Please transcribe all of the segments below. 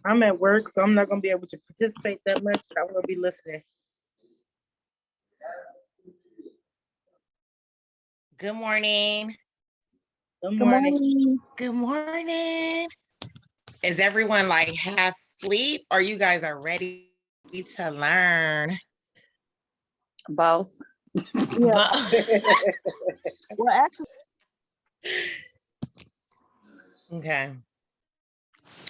I'm at work, so I'm not going to be able to participate that much. I will be listening. Good morning. Good morning. Good morning. Is everyone like half asleep or you guys are ready to learn? Both. Yeah. Well, actually. Okay.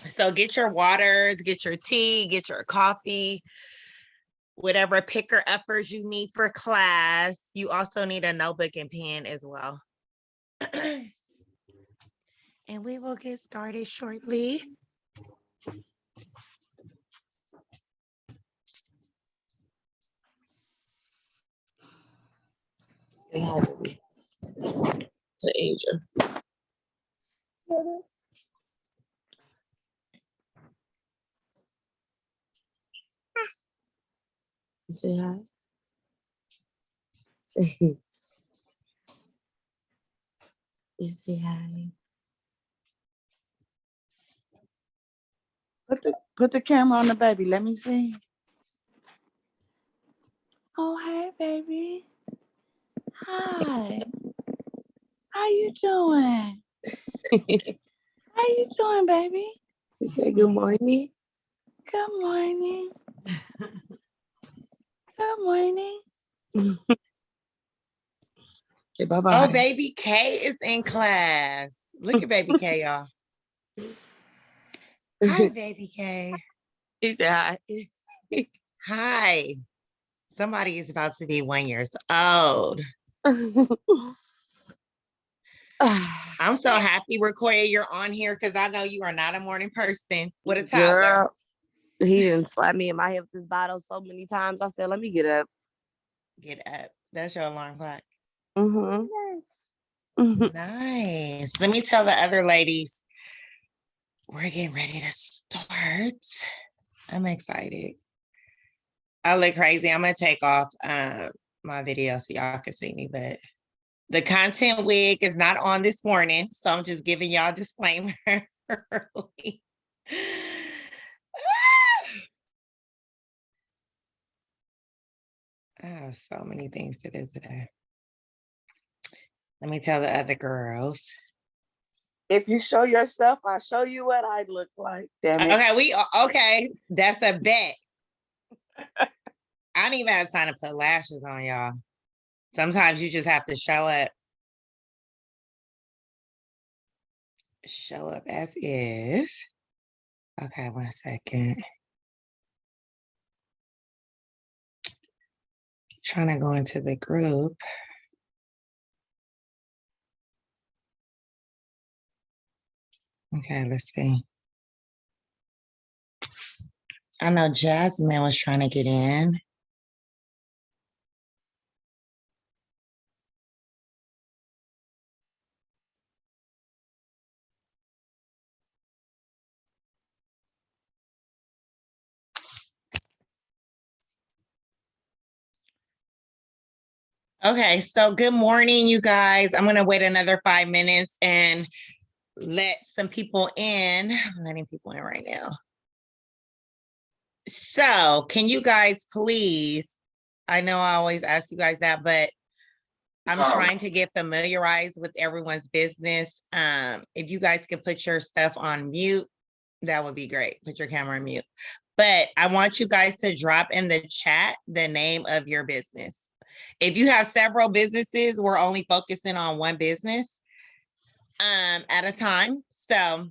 So get your waters, get your tea, get your coffee, whatever picker uppers you need for class. You also need a notebook and pen as well. And we will get started shortly. To Asia. You say hi. You say hi. Put the camera on the baby. Let me see. Oh, hey, baby. Hi. How you doing? How you doing, baby? You say good morning. Good morning. Good morning. Okay, bye-bye. Oh, baby K is in class. Look at baby K, y'all. Hi, baby K. He said hi. Hi. Somebody is about to be 1 year old. I'm so happy, Rakoya, you're on here because I know you are not a morning person with a toddler. Girl, he didn't slap me in my hip with this bottle so many times. I said, let me get up. Get up. That's your alarm clock. Mm-hmm. Nice. Let me tell the other ladies, we're getting ready to start. I'm excited. I look crazy. I'm going to take off my video so y'all can see me, but the content wig is not on this morning, so I'm just giving y'all a disclaimer early. I have so many things to do today. Let me tell the other girls. If you show yourself, I'll show you what I look like. Damn it. Okay. That's a bet. I don't even have time to put lashes on, y'all. Sometimes you just have to show up. Show up as is. Okay, 1 second. Trying to go into the group. Okay, let's see. I know Jasmine was trying to get in. Okay, so good morning, you guys. I'm gonna wait another 5 minutes and let some people in. I'm letting people in right now. So can you guys please, I know I always ask you guys that, but I'm trying to get familiarized with everyone's business. If you guys could put your stuff on mute, that would be great. Put your camera on mute. But I want you guys to drop in the chat the name of your business. If you have several businesses, we're only focusing on one business at a time. So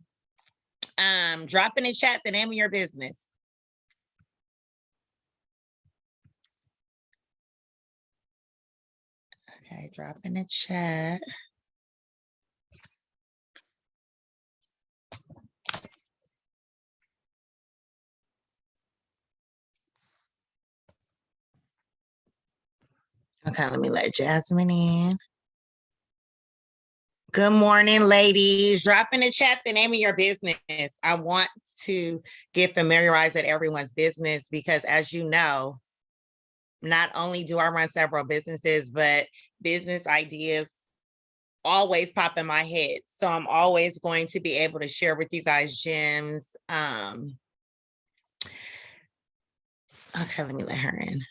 drop in the chat the name of your business. Okay, drop in the chat. Okay, let me let Jasmine in. Good morning, ladies. Drop in the chat the name of your business. I want to get familiarized with everyone's business because, as you know, not only do I run several businesses, but business ideas always pop in my head. So I'm always going to be able to share with you guys gems Okay, let me let her in.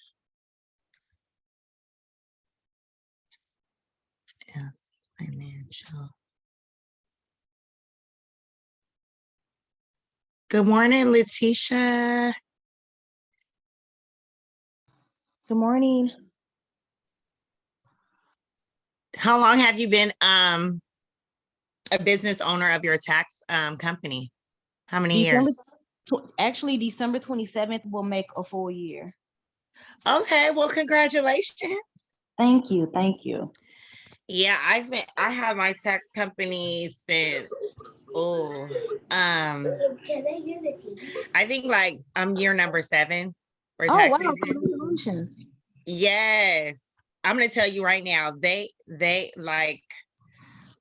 Yes, financial. Good morning, Letitia. Good morning. How long have you been a business owner of your tax company? How many December, years? actually, December 27th will make a full year. Okay, well, congratulations. Thank you. Thank you. Yeah, I have my tax company since I think like year number 7 for Oh, tax wow. season. Congratulations. Yes. I'm gonna tell you right now, they like,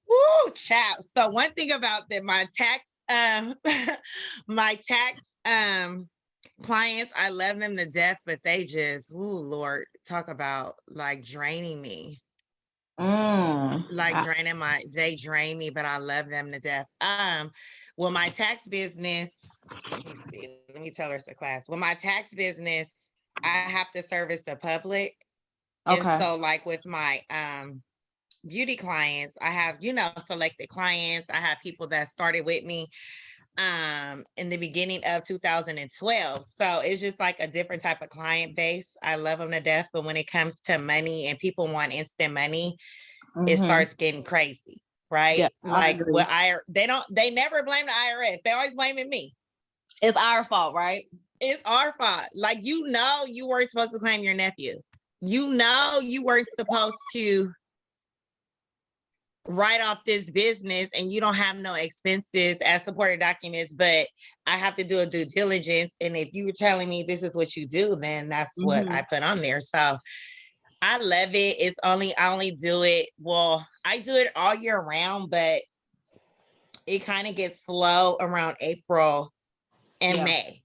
woo, child. So one thing about my tax my tax clients, I love them to death, but they just, ooh, Lord, talk about like draining me. Like they drain me, but I love them to death. Well, my tax business, let me tell her it's a class. Well, my tax business, I have to service the public. And Okay. so like with my beauty clients, I have, selected clients. I have people that started with me in the beginning of 2012. So it's just like a different type of client base. I love them to death, but when it comes to money and people want instant money, it starts getting crazy, right? Yeah, like what they never blame the IRS. They always blaming me. It's our fault, right? It's our fault. Like, you weren't supposed to claim your nephew. You weren't supposed to write off this business, and you don't have no expenses as supported documents, but I have to do a due diligence. And if you were telling me this is what you do, then that's what I put on there. So I love it. I only do it. Well, I do it all year round, but it kind of gets slow around April and May.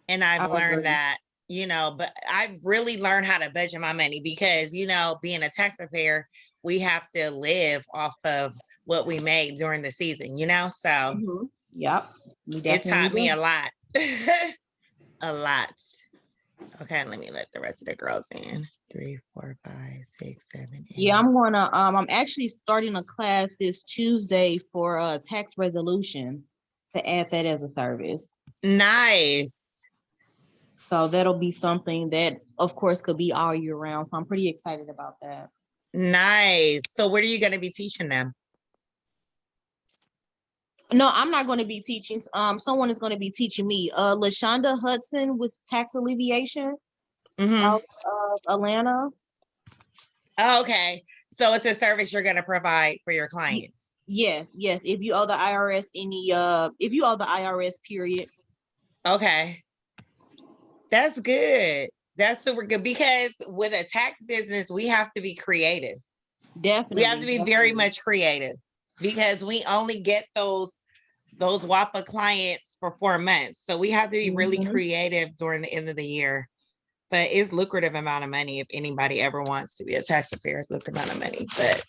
And I've learned that, but I've really learned how to budget my money because, being a tax preparer, we have to live off of what we made during the season, so Yep. it taught me a lot. A lot. Okay, let me let the rest of the girls in. 3, 4, 5, 6, 7, 8. Yeah, I'm actually starting a class this Tuesday for tax resolution to add that as a service. Nice. So that'll be something that, of course, could be all year round. So I'm pretty excited about that. Nice. So what are you going to be teaching them? No, I'm not going to be teaching. Someone is going to be teaching me. LaShonda Hudson with tax alleviation out of Atlanta. Oh, okay. So it's a service you're going to provide for your clients. Yes. If you owe the IRS if you owe the IRS, period. Okay. That's good. That's super good because with a tax business, we have to be creative. Definitely. We have to be very much creative because we only get those WAPA clients for 4 months. So we have to be really creative during the end of the year. But it's lucrative amount of money if anybody ever wants to be a tax preparer. It's lucrative amount of money. But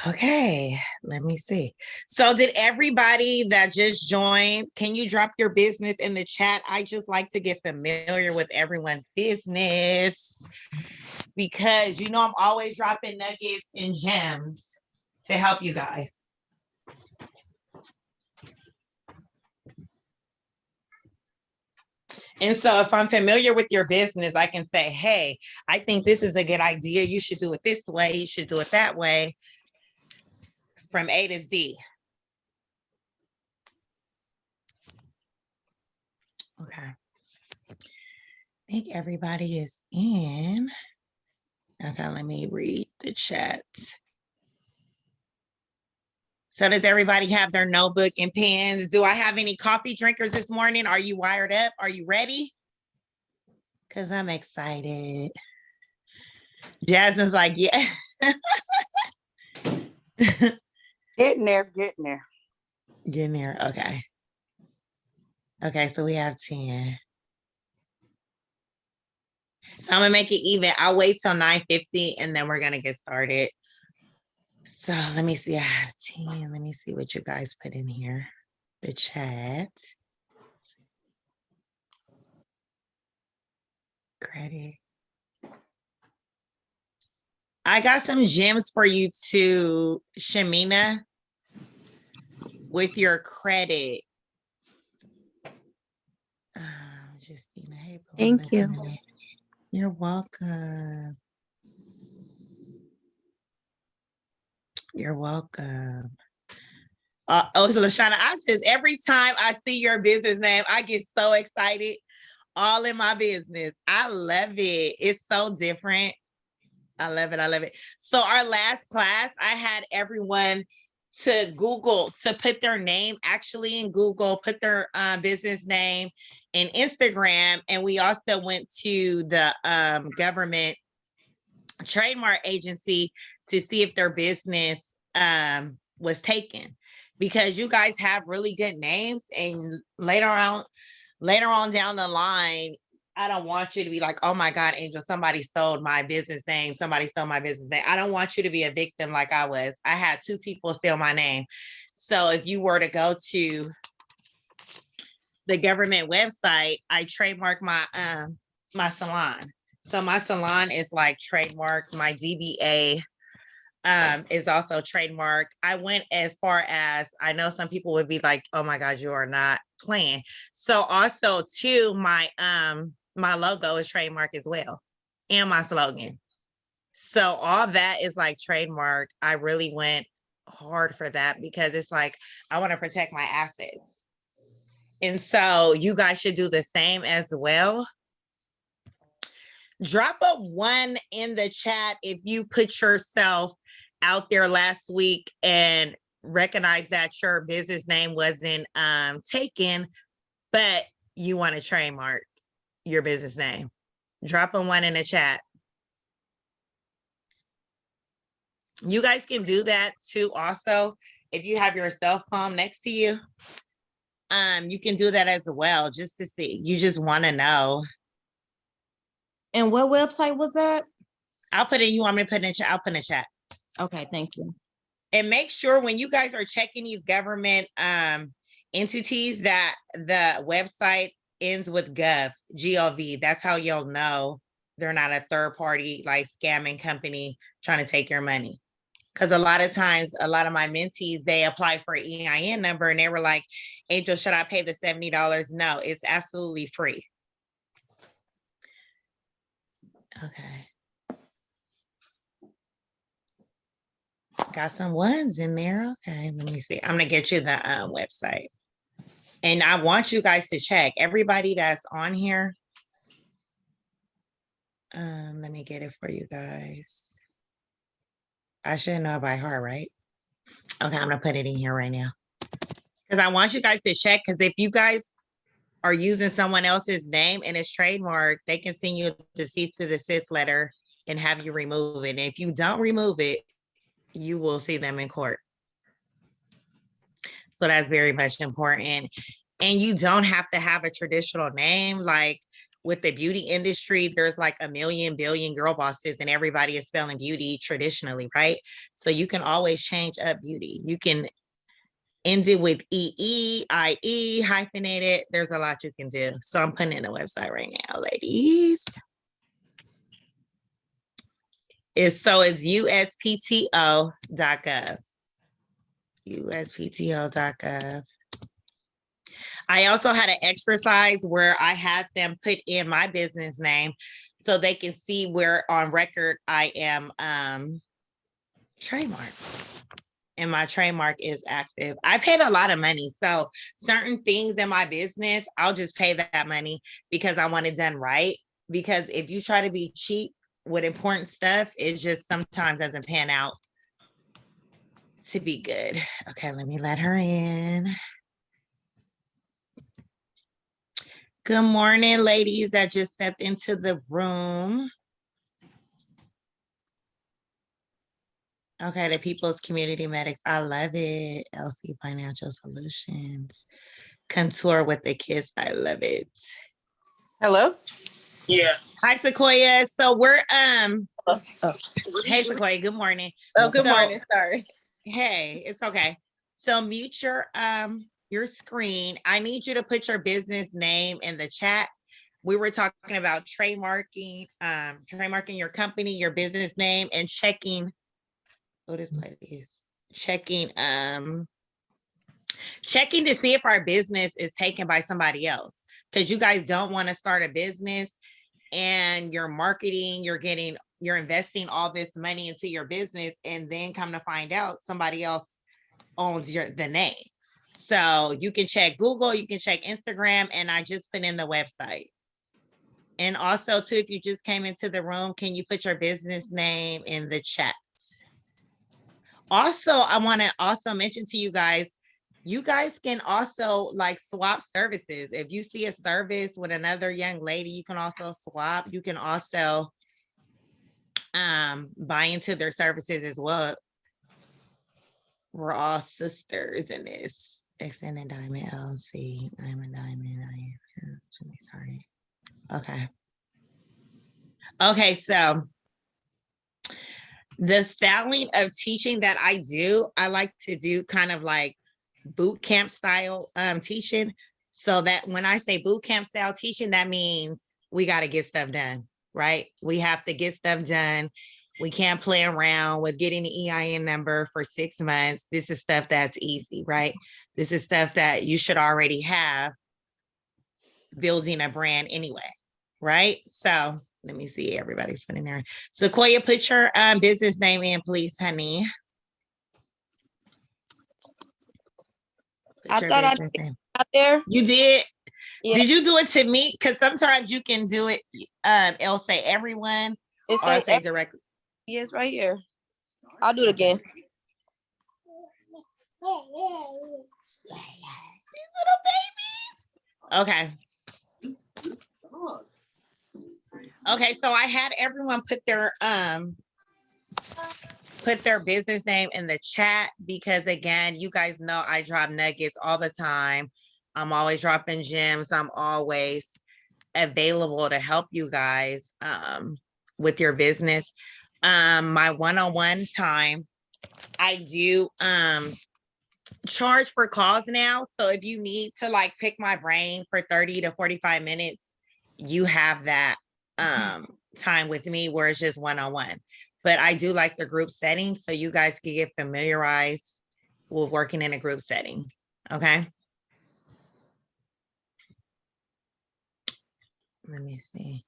okay, let me see. So did everybody that just joined, can you drop your business in the chat? I just like to get familiar with everyone's business because, I'm always dropping nuggets and gems to help you guys. And so if I'm familiar with your business, I can say, hey, I think this is a good idea. You should do it this way. You should do it that way. From A to Z. Okay. I think everybody is in. Okay, let me read the chat. So does everybody have their notebook and pens? Do I have any coffee drinkers this morning? Are you wired up? Are you ready? Because I'm excited. Jasmine's like, yeah. Getting there. Getting there. Okay. Okay, so we have 10. So I'm gonna make it even. I'll wait till 9:50 and then we're gonna get started. So let me see. I have 10. Let me see what you guys put in here. The chat. Credit. I got some gems for you too, Shamina, with your credit. Justina, hey, boy, Thank you. listening. You're welcome. You're welcome. So Lashana, every time I see your business name, I get so excited. All in my business. I love it. It's so different. I love it. I love it. So our last class, I had everyone to Google, to put their name actually in Google, put their business name in Instagram. And we also went to the government trademark agency to see if their business was taken, because you guys have really good names, and later on down the line, I don't want you to be like, oh my God, Angel, somebody stole my business name. Somebody stole my business name. I don't want you to be a victim like I was. I had 2 people steal my name. So if you were to go to the government website, I trademark my my salon. So my salon is like trademarked. My DBA is also trademarked. I went as far as, I know some people would be like, oh my God, you are not playing. So also too, my logo is trademarked as well, and my slogan. So all that is like trademark. I really went hard for that because it's like, I want to protect my assets. And so you guys should do the same as well. Drop a 1 in the chat if you put yourself out there last week and recognize that your business name wasn't taken, but you want to trademark your business name. Drop a 1 in the chat. You guys can do that too. Also, if you have your cell phone next to you, you can do that as well, just to see. You just want to know. And what website was that? I'll put it. You want me to put it in chat? I'll put it in chat. Okay, thank you. And make sure when you guys are checking these government entities that the website ends with gov. That's how you'll know they're not a third party like scamming company trying to take your money. Because a lot of times, a lot of my mentees, they apply for an EIN number and they were like, Angel, should I pay the $70? No, it's absolutely free. Okay. Got some 1s in there. Okay, let me see. I'm gonna get you the website. And I want you guys to check. Everybody that's on here. Let me get it for you guys. I should know by heart, right? Okay, I'm gonna put it in here right now. Because I want you guys to check, because if you guys are using someone else's name and it's trademarked, they can send you the cease to desist letter and have you remove it. And if you don't remove it, you will see them in court. So that's very much important. And you don't have to have a traditional name. Like with the beauty industry, there's like a million billion girl bosses and everybody is spelling beauty traditionally, right? So you can always change up beauty. You can end it with EE, IE, hyphenated. There's a lot you can do. So I'm putting in the website right now, ladies. It's uspto.gov. uspto.gov. I also had an exercise where I had them put in my business name so they can see where on record I am trademarked. And my trademark is active. I paid a lot of money. So certain things in my business, I'll just pay that money because I want it done right. Because if you try to be cheap with important stuff, it just sometimes doesn't pan out to be good. Okay, let me let her in. Good morning, ladies that just stepped into the room. Okay, the People's Community Medics. I love it. LC Financial Solutions. Contour with the Kiss. I love it. Hello? Yeah. Hi, Sequoia. So we're Oh. hey Sequoia, good morning. Oh, good So- morning. Sorry. Hey, it's okay. So mute your screen. I need you to put your business name in the chat. we were talking about trademarking your company, your business name, and checking. What is like this? Checking to see if our business is taken by somebody else. Because you guys don't want to start a business and you're marketing, you're investing all this money into your business, and then come to find out somebody else owns the name. So you can check Google, you can check Instagram, and I just put in the website. And also too, if you just came into the room, can you put your business name in the chat? Also, I want to also mention to you guys can also like swap services. If you see a service with another young lady, you can also swap. You can also buy into their services as well. We're all sisters in this. Extended Diamond LLC. I'm a diamond. I am started. Okay. Okay, so the styling of teaching that I do, I like to do kind of like boot camp style teaching. So that when I say boot camp style teaching, that means we got to get stuff done, right? We have to get stuff done. We can't play around with getting the EIN number for 6 months. This is stuff that's easy, right? This is stuff that you should already have building a brand anyway, right? So let me see, everybody's putting there. Sequoia, put your business name in, please, honey. I thought I did out there. You did? Yeah. Did you do it to me? Because sometimes you can do it, it'll say everyone, or it'll say directly. Yes, right here. I'll do it again. These little babies. Okay. Okay, so I had everyone put their business name in the chat, because again, you guys know I drop nuggets all the time. I'm always dropping gems. I'm always available to help you guys with your business. My one-on-one time, I do charge for calls now. So if you need to like pick my brain for 30 to 45 minutes, you have that time with me where it's just one-on-one. But I do like the group setting, so you guys can get familiarized with working in a group setting. Okay. Let me see.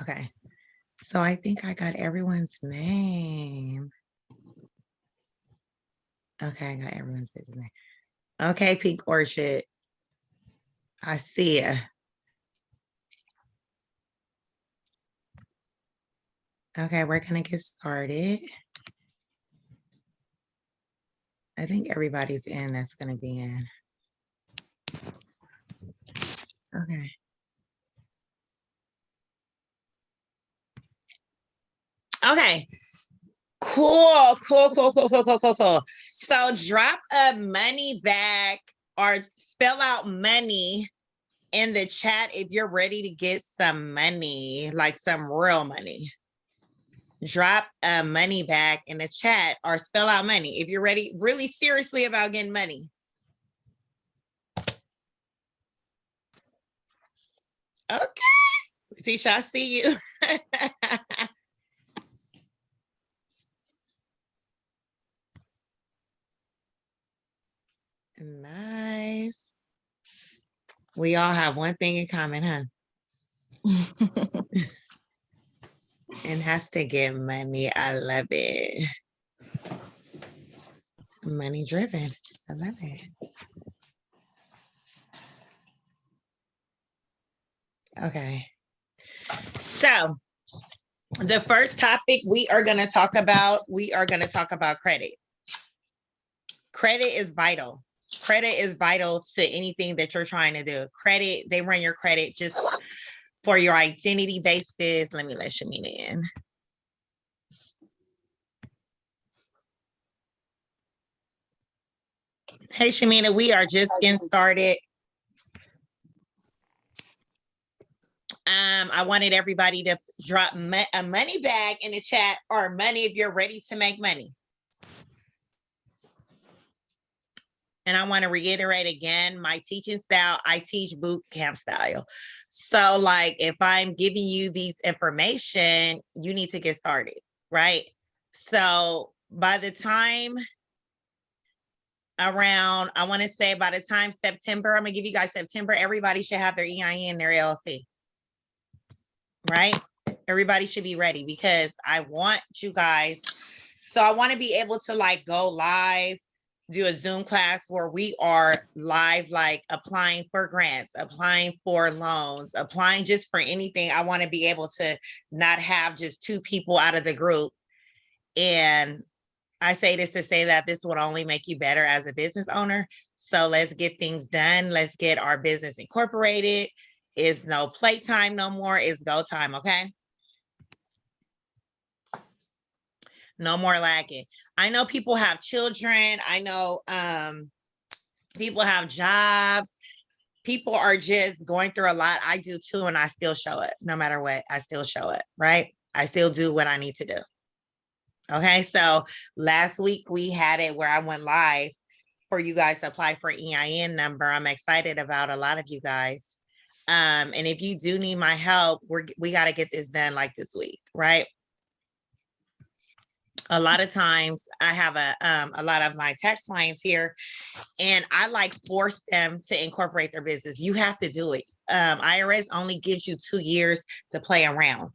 Okay. So I think I got everyone's name. Okay, I got everyone's business name. Okay, Pink Orchid. I see ya. Okay, we're gonna get started. I think everybody's in that's gonna be in. Okay. Okay. Cool. So drop a money bag or spell out money in the chat if you're ready to get some money, like some real money. Drop a money bag in the chat or spell out money if you're ready, really seriously about getting money. Okay. Tisha, I see you. Nice. We all have one thing in common, huh? And has to get money. I love it. Money driven. I love it. Okay. So the first topic we are going to talk about credit. Credit is vital. Credit is vital to anything that you're trying to do. Credit, they run your credit just for your identity basis. Let me let Shamina in. Hey, Shamina, we are just getting started. I wanted everybody to drop a money bag in the chat, or money if you're ready to make money. And I want to reiterate again, my teaching style, I teach boot camp style. So like, if I'm giving you these information, you need to get started, right? So by the time around, I want to say by the time September, I'm gonna give you guys September, everybody should have their EIN, their LLC, right? Everybody should be ready because I want you guys, so I want to be able to like go live, do a Zoom class where we are live, like applying for grants, applying for loans, applying just for anything. I want to be able to not have just 2 people out of the group. And I say this to say that this would only make you better as a business owner. So let's get things done. Let's get our business incorporated. It's no playtime no more. It's go time, okay? No more lagging. I know people have children. I know people have jobs. People are just going through a lot. I do too, and I still show it. No matter what, I still show it, right? I still do what I need to do. Okay, so last week we had it where I went live for you guys to apply for EIN number. I'm excited about a lot of you guys. And if you do need my help, we got to get this done like this week, right? A lot of times I have a lot of my tax clients here, and I like force them to incorporate their business. You have to do it. IRS only gives you 2 years to play around.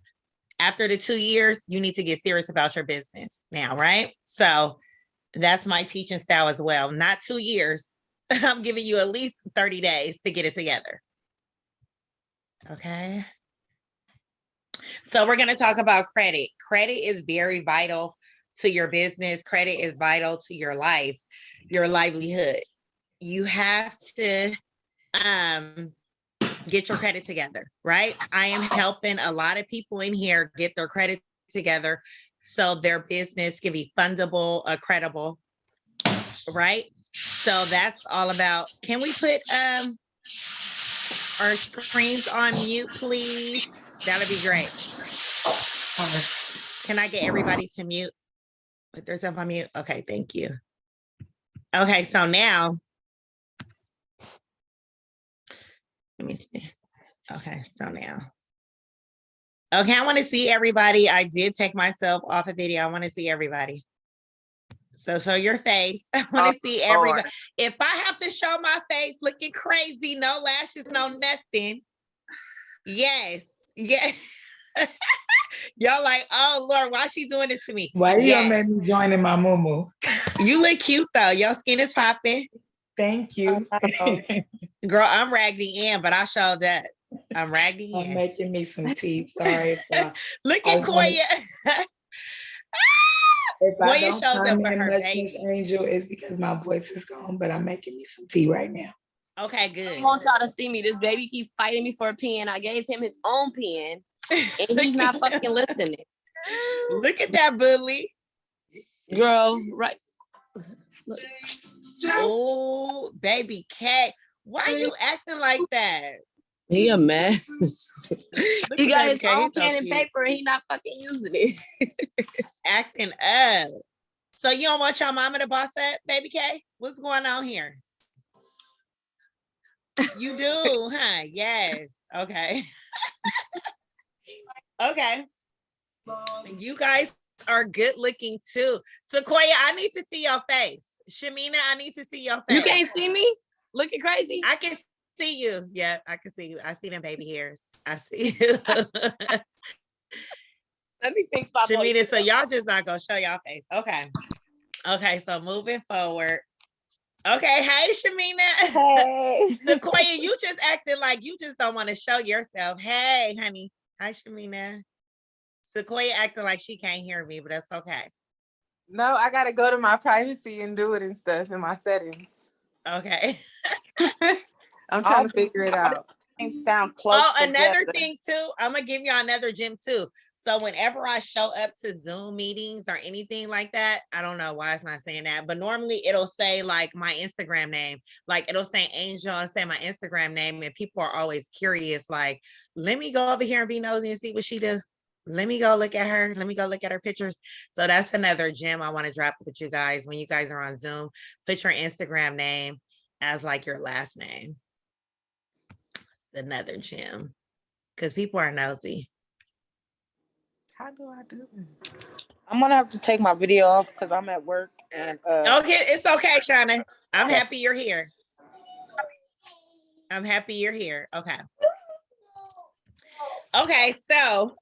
After the 2 years, you need to get serious about your business now, right? So that's my teaching style as well. Not 2 years. I'm giving you at least 30 days to get it together. Okay. So we're going to talk about credit. Credit is very vital to your business. Credit is vital to your life, your livelihood. You have to get your credit together, right? I am helping a lot of people in here get their credit together so their business can be fundable, credible, right? So that's all about, can we put our screens on mute, please? That'd be great. Can I get everybody to mute? Put themselves on mute. Okay, thank you. Okay, so now, let me see. Okay, so now. Okay, I want to see everybody. I did take myself off a video. I want to see everybody. So show your face. I want to see everybody. If I have to show my face looking crazy, no lashes, no nothing. Yes, yes. Y'all like, oh Lord, why is she doing this to me? Why you Yes. gonna make me join in my moo? You look cute though. Your skin is popping. Thank you. Girl, I'm Raggedy Ann, but I showed that. I'm Raggedy I'm Ann. making me some tea. Sorry. Look I at was gonna- Koya. If I Koya don't showed up come for in her much, Miss baby. Angel, it's because my voice is gone, but I'm making me some tea right now. Okay, I good. want y'all to see me. This baby keep fighting me for a pen. I gave him his own pen, and he's not fucking listening. Look at that bully. Girl, right? Oh, baby K. Why are you acting like that? He a mess. Look He at got baby his K. own He's so pen and cute. paper, and he not fucking using it. Acting up. So you don't want your mama to boss up, baby K? What's going on here? You do, huh? Yes. Okay. Okay. You guys are good looking too. Sequoia, I need to see your face. Shamina, I need to see your face. You can't see me looking crazy. I can see you. Yeah, I can see you. I see them baby hairs. I see you. Let me fix my Shamina, voice. so y'all just not gonna show y'all face. Okay. Okay, so moving forward. Okay, hey Shamina. Hey. Sequoia, you just acting like you just don't want to show yourself. Hey, honey. Hi, Shamina. Sequoia acting like she can't hear me, but that's okay. No, I gotta go to my privacy and do it and stuff in my settings. Okay. I'm trying to figure it out. Things sound close. Oh, another together. thing too. I'm gonna give y'all another gem too. So whenever I show up to Zoom meetings or anything like that, I don't know why it's not saying that, but normally it'll say like my Instagram name, like it'll say Angel and say my Instagram name, and people are always curious, like, let me go over here and be nosy and see what she do. Let me go look at her. Let me go look at her pictures. So that's another gem I want to drop with you guys. When you guys are on Zoom, put your Instagram name as like your last name. It's another gem because people are nosy. How do I do this? I'm gonna have to take my video off because I'm at work and Okay, it's okay, Shauna. I'm happy you're here. I'm happy you're here. Okay. Okay, so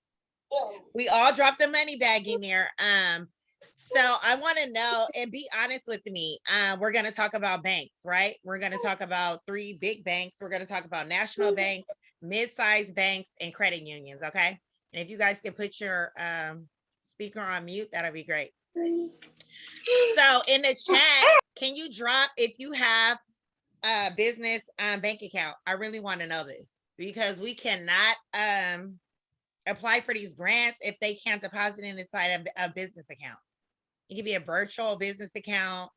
we all dropped the money bag in there. So I want to know and be honest with me. We're going to talk about banks, right? We're going to talk about 3 big banks. We're going to talk about national banks, mid-sized banks, and credit unions. Okay. And if you guys can put your speaker on mute, that'll be great. So in the chat, can you drop if you have a business bank account? I really want to know this because we cannot apply for these grants if they can't deposit in inside of a business account. It could be a virtual business account.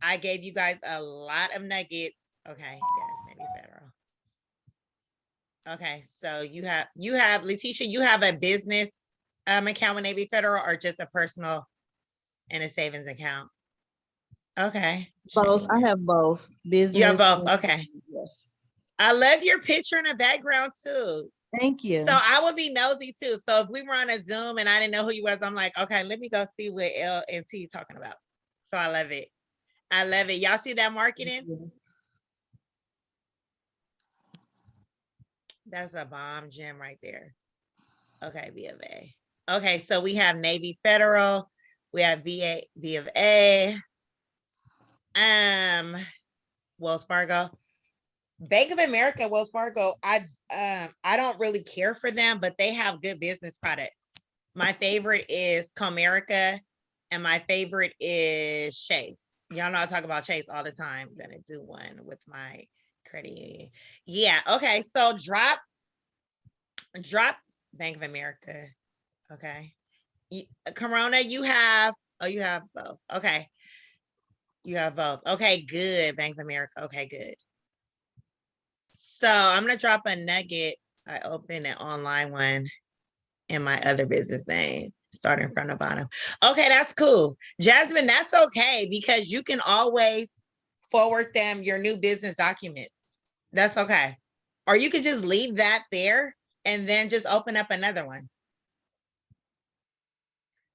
I gave you guys a lot of nuggets. Okay, yes, maybe federal. Okay, so you have Letitia, you have a business account with Navy Federal or just a personal and a savings account? Okay. Both. I have both. Business. You have both. and- Okay. Yes. I love your picture in the background too. Thank you. So I would be nosy too. So if we were on a Zoom and I didn't know who you was, I'm like, okay, let me go see what L and T talking about. So I love it. I love it. Y'all see that Thank marketing? you. That's a bomb gem right there. Okay, B of A. Okay, so we have Navy Federal, we have B of A, Wells Fargo, Bank of America, Wells Fargo. I don't really care for them, but they have good business products. My favorite is Comerica, and my favorite is Chase. Y'all know I talk about Chase all the time. I'm gonna do one with my credit union. Yeah. Okay. So drop Bank of America. Okay. Corona, you have both. Okay. You have both. Okay, good. Bank of America. Okay, good. So I'm gonna drop a nugget. I opened an online one in my other business name, starting from the bottom. Okay, that's cool. Jasmine, that's okay because you can always forward them your new business documents. That's okay. Or you could just leave that there and then just open up another one.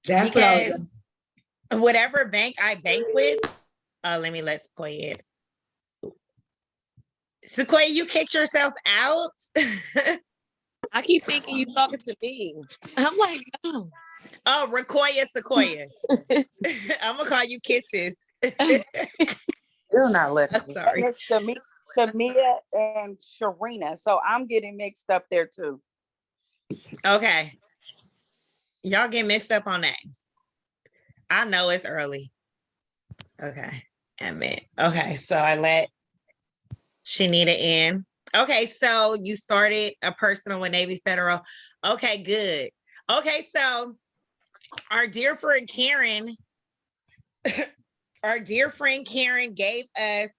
That's what I was Because whatever bank I bank with, let me let Sequoia in. Sequoia, you kicked yourself out? I keep thinking you talking to me. I'm like, no. Oh, Sequoia. I'm gonna call you Kisses. Still not letting I'm me. sorry. And it's Shamia and Sharina. So I'm getting mixed up there too. Okay. Y'all get mixed up on names. I know it's early. Okay. Okay, so I let Shanita in. Okay, so you started a personal with Navy Federal. Okay, good. Okay, so our dear friend Karen, gave us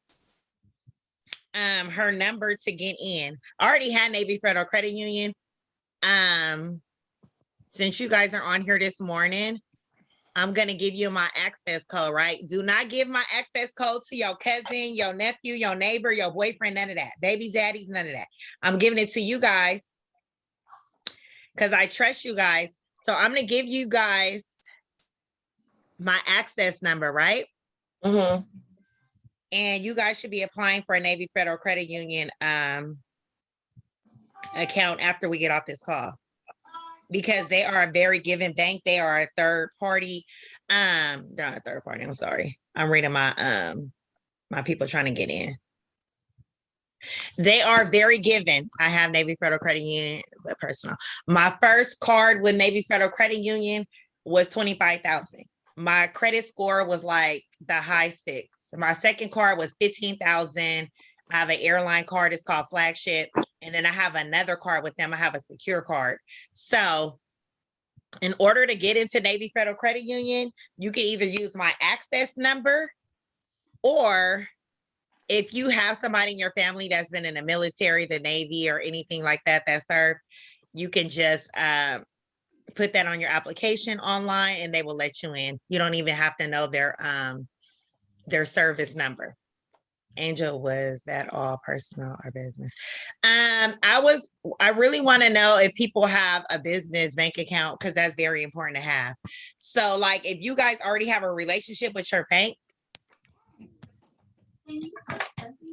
her number to get in. I already had Navy Federal Credit Union. Since you guys are on here this morning, I'm gonna give you my access code, right? Do not give my access code to your cousin, your nephew, your neighbor, your boyfriend, none of that. Baby daddies, none of that. I'm giving it to you guys because I trust you guys. So I'm gonna give you guys my access number, right? Mm-hmm. And you guys should be applying for a Navy Federal Credit Union account after we get off this call. Because they are a very giving bank. They are a third party. They're not a third party. I'm sorry. I'm reading my my people trying to get in. They are very giving. I have Navy Federal Credit Union, but personal. My first card with Navy Federal Credit Union was 25,000. My credit score was like the high 6. My second card was 15,000. I have an airline card. It's called Flagship. And then I have another card with them. I have a secure card. So in order to get into Navy Federal Credit Union, you can either use my access number, or if you have somebody in your family that's been in the military, the Navy, or anything like that served, you can just put that on your application online and they will let you in. You don't even have to know their service number. Angel, was that all personal or business? I really want to know if people have a business bank account, because that's very important to have. So like if you guys already have a relationship with your bank,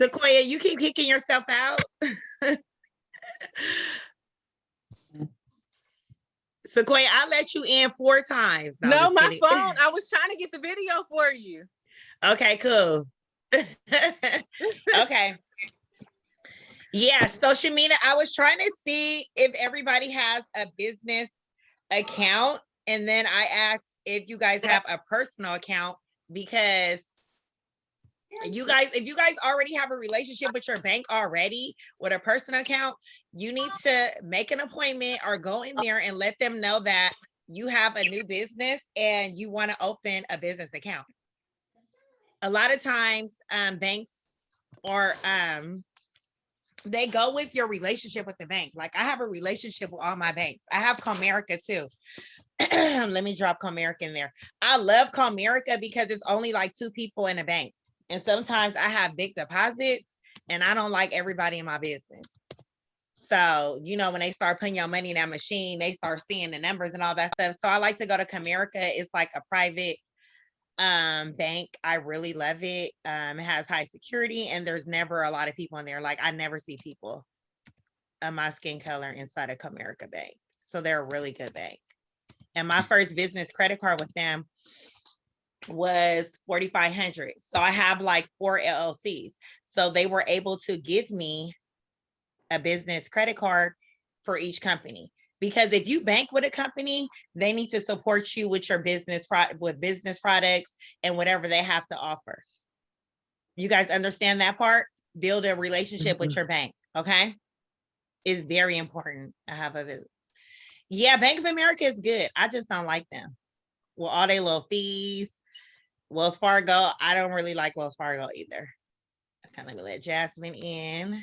Sequoia, you keep kicking yourself out. Sequoia, I let you in 4 times. I'm No, just my kidding. phone. I was trying to get the video for you. Okay, cool. Okay. Yeah, so Shamina, I was trying to see if everybody has a business account, and then I asked if you guys have a personal account, because if you guys already have a relationship with your bank already with a personal account, you need to make an appointment or go in there and let them know that you have a new business and you want to open a business account. A lot of times banks or they go with your relationship with the bank. Like I have a relationship with all my banks. I have Comerica too. Let me drop Comerica in there. I love Comerica because it's only like 2 people in a bank. And sometimes I have big deposits and I don't like everybody in my business. So, you know, when they start putting your money in that machine, they start seeing the numbers and all that stuff. So I like to go to Comerica. It's like a private bank. I really love it. It has high security and there's never a lot of people in there. Like I never see people of my skin color inside a Comerica bank. So they're a really good bank. And my first business credit card with them was $4,500. So I have like 4 LLCs. So they were able to give me a business credit card for each company. Because if you bank with a company, they need to support you with your business with business products and whatever they have to offer. You guys understand that part? Build a relationship with your bank, okay? It's very important to have a visit. Yeah, Bank of America is good. I just don't like them. Well, all their little fees. Wells Fargo, I don't really like Wells Fargo either. Okay, let me let Jasmine in.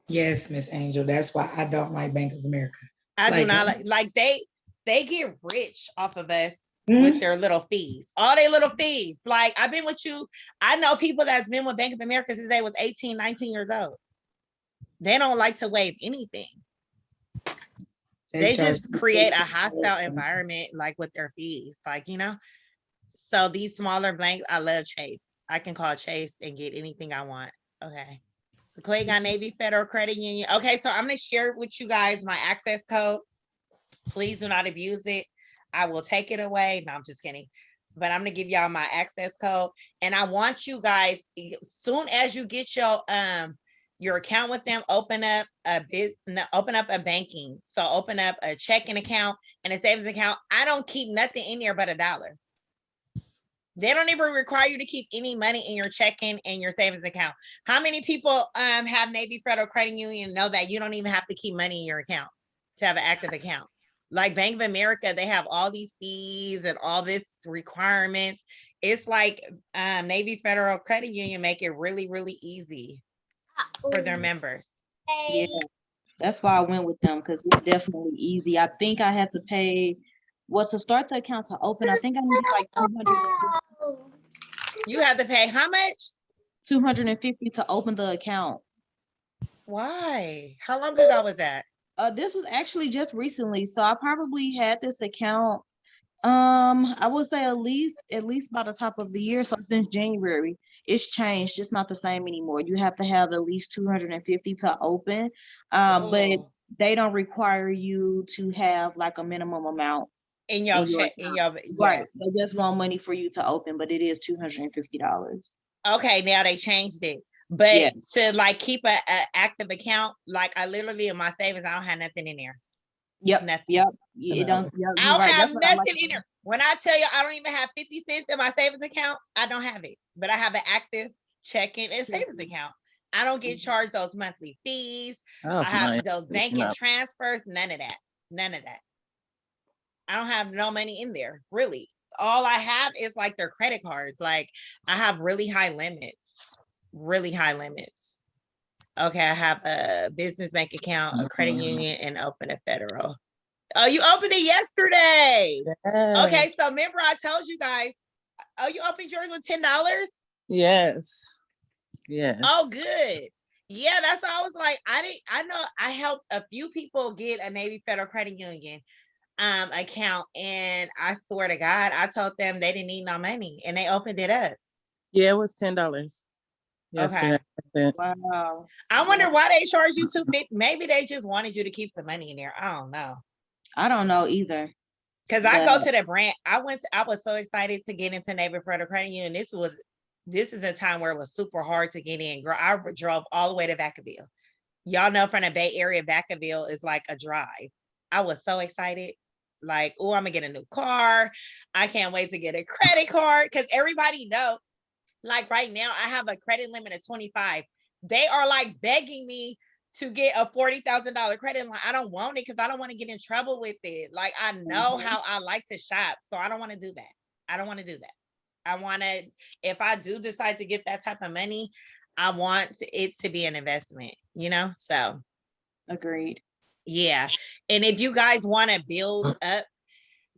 Yes, Miss Angel. That's why I don't like Bank of America. I do not like they get rich off of us with their little fees. All their little fees. Like I've been with you. I know people that's been with Bank of America since they was 18, 19 years old. They don't like to waive anything. They just create a hostile environment like with their fees. Like, you know. So these smaller banks, I love Chase. I can call Chase and get anything I want. Okay. So Clay got Navy Federal Credit Union. Okay, so I'm going to share with you guys my access code. Please do not abuse it. I will take it away. No, I'm just kidding. But I'm going to give y'all my access code. And I want you guys, as soon as you get your account with them, open up a banking. So open up a checking account and a savings account. I don't keep nothing in there but $1. They don't even require you to keep any money in your checking and your savings account. How many people have Navy Federal Credit Union know that you don't even have to keep money in your account to have an active account? Like Bank of America, they have all these fees and all this requirements. It's like Navy Federal Credit Union make it really, really easy for their members. Yeah, that's why I went with them because it's definitely easy. I think I had to pay. Well, to start the account to open, I think I needed like 200. You have to pay how much? 250 to open the account. Why? How long ago was that? This was actually just recently. So I probably had this account. I would say at least by the top of the year. So since January, it's changed. It's not the same anymore. You have to have at least 250 to open. But they don't require you to have like a minimum amount. In your right. Yes. They just want money for you to open, but it is $250. Okay, now they changed it. But to like keep a active account, like I literally in my savings, I don't have nothing in there. Yep. Nothing. Yep. It don't. Yep, I don't right. have nothing in there. When I tell you I don't even have 50 cents in my savings account, I don't have it. But I have an active checking and savings account. I don't get charged those monthly fees. I have those banking transfers. None of that. None of that. I don't have no money in there, really. All I have is like their credit cards. Like I have really high limits. Okay, I have a business bank account, a credit union, and open a federal Oh, you opened it yesterday. Yes. Okay, so remember I told you guys, oh, you opened yours with $10? Yes. Yes. Oh, good. Yeah, that's why I was like, I know I helped a few people get a Navy Federal Credit Union account, and I swear to God, I told them they didn't need no money and they opened it up. Yeah, it was $10 yesterday. Okay. Wow. I wonder why they charged you $250. Maybe they just wanted you to keep some money in there. I don't know. I don't know either. Because I go But- to the branch. I was so excited to get into Navy Federal Credit Union. This is a time where it was super hard to get in. Girl, I drove all the way to Vacaville. Y'all know from the Bay Area, Vacaville is like a drive. I was so excited. Like, oh, I'm gonna get a new car. I can't wait to get a credit card. Because everybody know, like right now, I have a credit limit of 25. They are like begging me to get a $40,000 credit line. I don't want it because I don't want to get in trouble with it. Like, I know how I like to shop, so I don't want to do that. I don't want to do that. I want to, if I do decide to get that type of money, I want it to be an investment, you know? So, Agreed. yeah. And if you guys want to build up,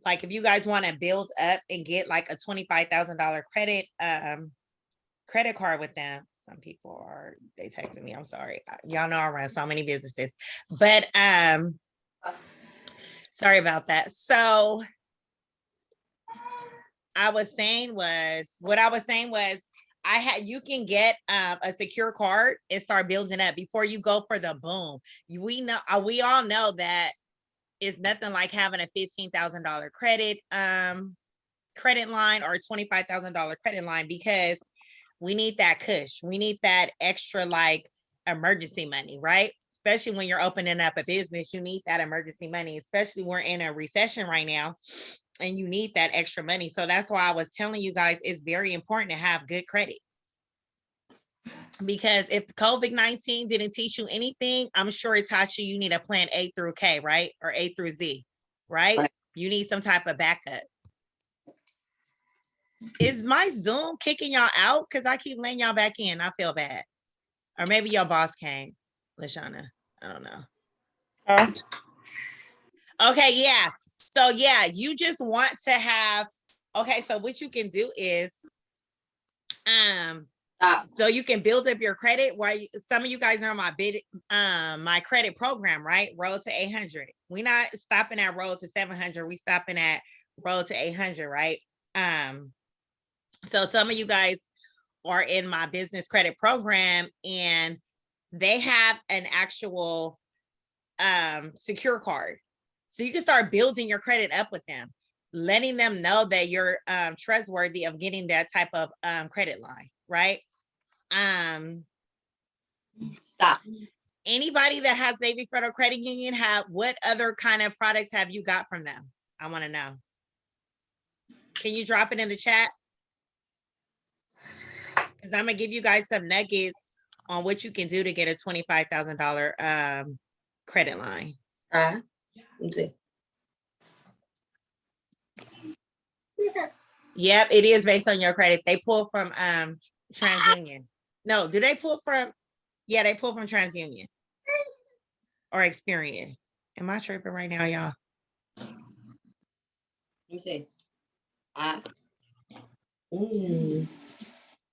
like if you guys want to build up and get like a $25,000 credit card with them, some people are, they texting me, I'm sorry. Y'all know I run so many businesses, but sorry about that. So what I was saying was you can get a secure card and start building up before you go for the boom. We all know that it's nothing like having a $15,000 credit line or a $25,000 credit line, because we need that cush. We need that extra like emergency money, right? Especially when you're opening up a business, you need that emergency money, especially we're in a recession right now and you need that extra money. So that's why I was telling you guys, it's very important to have good credit. Because if COVID-19 didn't teach you anything, I'm sure it taught you need a plan A through K, right? Or A through Z, right? You need some type of backup. Is my Zoom kicking y'all out? Because I keep letting y'all back in. I feel bad. Or maybe your boss came, Lashana. I don't know. Okay, yeah. So yeah, you just want to have, okay, so what you can do is, so you can build up your credit. While some of you guys are on my credit program, right? Road to 800. We're not stopping at road to 700. We stopping at road to 800, right? So some of you guys are in my business credit program and they have an actual secure card. So you can start building your credit up with them, letting them know that you're trustworthy of getting that type of credit line, right? Stop. Anybody that has Navy Federal Credit Union, what other kind of products have you got from them? I want to know. Can you drop it in the chat? Because I'm gonna give you guys some nuggets on what you can do to get a $25,000 credit line. Let me see. Yep, it is based on your credit. They pull from TransUnion. No, do they pull from? Yeah, they pull from TransUnion or Experian. Am I tripping right now, y'all? Let me see.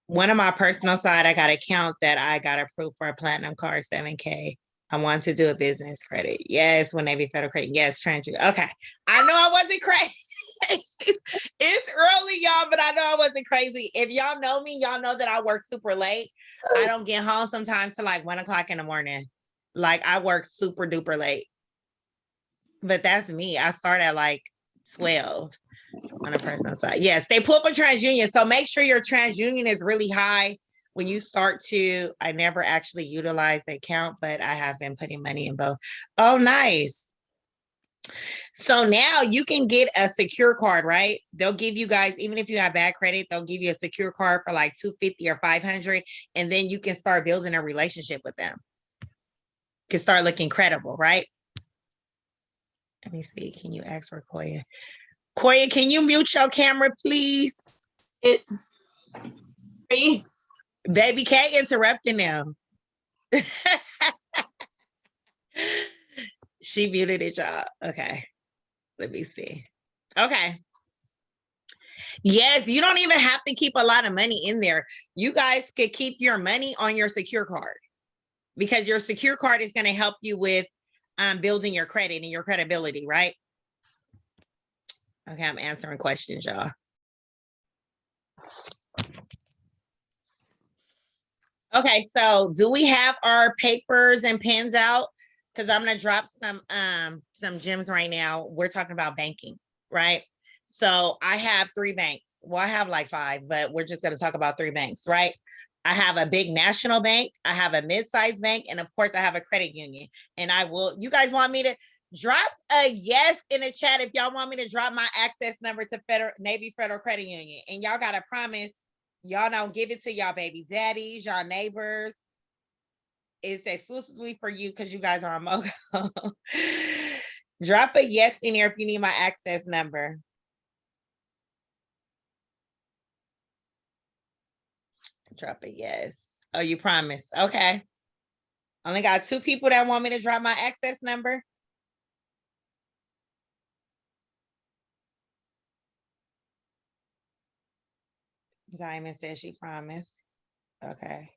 One of my personal side, I got an account that I got approved for a platinum card, 7K. I wanted to do a business credit. Yes, when Navy Federal Credit. Yes, TransUnion. Okay, I know I wasn't crazy. It's early, y'all, but I know I wasn't crazy. If y'all know me, y'all know that I work super late. I don't get home sometimes till like 1 o'clock in the morning. Like I work super duper late. But that's me. I start at like 12 on a personal side. Yes, they pull for TransUnion. So make sure your TransUnion is really high when you start to. I never actually utilize the account, but I have been putting money in both. Oh, nice. So now you can get a secure card, right? They'll give you guys, even if you have bad credit, they'll give you a secure card for like $250 or $500, and then you can start building a relationship with them. You can start looking credible, right? Let me see. Can you ask for Koya? Koya, can you mute your camera, please? Baby K interrupting them. She muted it, y'all. Okay. Let me see. Okay. Yes, you don't even have to keep a lot of money in there. You guys could keep your money on your secure card because your secure card is going to help you with building your credit and your credibility, right? Okay, I'm answering questions, y'all. Okay, so do we have our papers and pens out? Because I'm gonna drop some gems right now. We're talking about banking, right? So I have 3 banks. Well, I have like 5, but we're just gonna talk about 3 banks, right? I have a big national bank, I have a mid-sized bank, and of course I have a credit union. And you guys want me to drop a yes in the chat if y'all want me to drop my access number to Navy Federal Credit Union. And y'all gotta promise y'all don't give it to y'all baby daddies, y'all neighbors. It's exclusively for you because you guys are a mogul. Drop a yes in here if you need my access number. Drop a yes. Oh, you promise. Okay. Only got 2 people that want me to drop my access number. Diamond says she promised. Okay.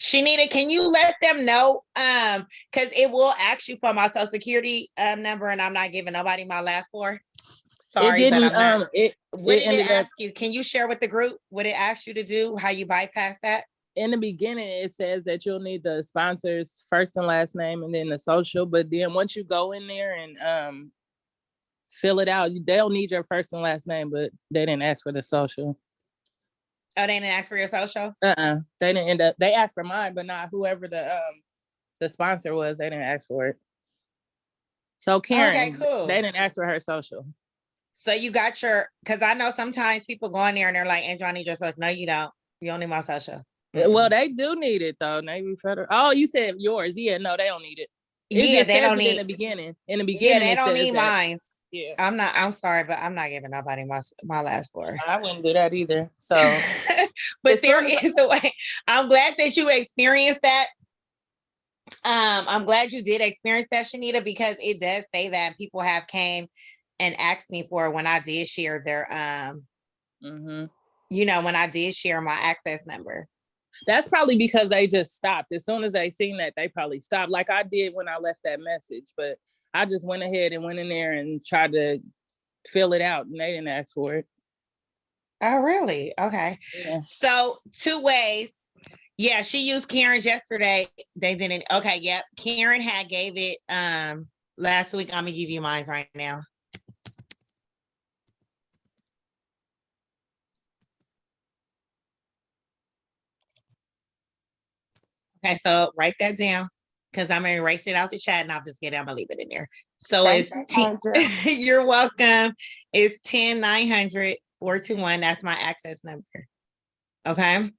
Shanita, can you let them know? Because it will ask you for my social security number, and I'm not giving nobody my last 4. Sorry, but I'm not. What did it ask you? Can you share with the group what it asked you to do? How you bypass that? In the beginning, it says that you'll need the sponsor's first and last name and then the social. But then once you go in there and fill it out, they'll need your first and last name, but they didn't ask for the social. Oh, they didn't ask for your social? They didn't end up. They asked for mine, but not whoever the sponsor was. They didn't ask for it. So Karen, okay, cool. They didn't ask for her social. So you got your, because I know sometimes people go in there and they're like, Andrew, I need your social. No, you don't. You don't need my social. Well, they do need it though. Navy Federal. Oh, you said yours. Yeah, no, they don't need it. Yeah, they don't need in the beginning. In the Yeah, beginning, they it don't says need that. mine. Yeah. I'm sorry, but I'm not giving nobody my last 4. I wouldn't do that either. So but there is a way. I'm glad that you experienced that. I'm glad you did experience that, Shanita, because it does say that people have came and asked me for when I did share their you know, when I did share my access number. That's probably because they just stopped. As soon as they seen that, they probably stopped. Like I did when I left that message, but I just went ahead and went in there and tried to fill it out, and they didn't ask for it. Oh, really? Okay. Yeah. So 2 ways. Yeah, she used Karen's yesterday. They didn't. Okay, yep. Karen had gave it last week. I'm gonna give you mine right now. Okay, so write that down because I'm gonna erase it out the chat and I'll just get it. I'm gonna leave it in there. So Thank it's you're welcome. It's 10-900-421. That's my access number. Okay.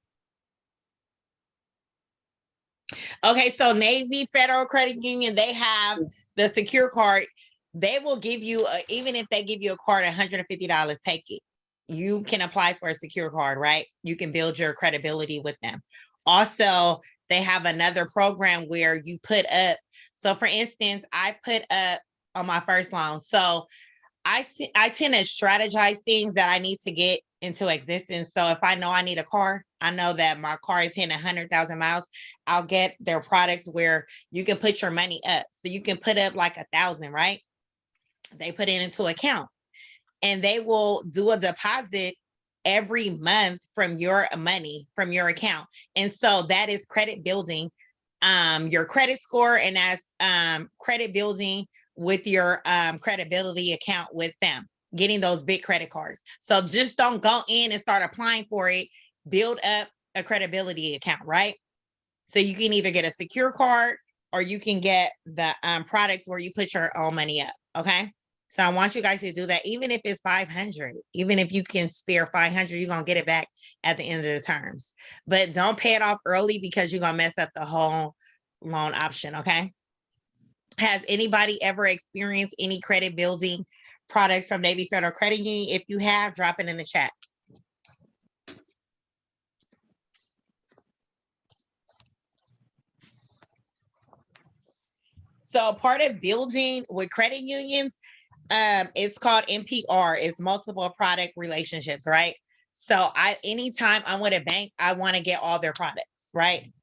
Okay, so Navy Federal Credit Union, they have the secure card. They will give you, even if they give you a card, $150, take it. You can apply for a secure card, right? You can build your credibility with them. Also, they have another program where you put up. So for instance, I put up on my first loan. So I tend to strategize things that I need to get into existence. So if I know I need a car, I know that my car is hitting 100,000 miles. I'll get their products where you can put your money up. So you can put up like 1,000, right? They put it into account and they will do a deposit every month from your money, from your account. And so that is credit building, your credit score, and that's credit building with your credibility account with them, getting those big credit cards. So just don't go in and start applying for it. Build up a credibility account, right? So you can either get a secure card or you can get the products where you put your own money up. Okay. So I want you guys to do that, even if it's 500, even if you can spare 500, you're going to get it back at the end of the terms, but don't pay it off early because you're going to mess up the whole loan option. Okay. Has anybody ever experienced any credit building products from Navy Federal Credit Union? If you have, drop it in the chat. So part of building with credit unions, it's called MPR. It's multiple product relationships, right? So anytime I'm with a bank, I want to get all their products, right?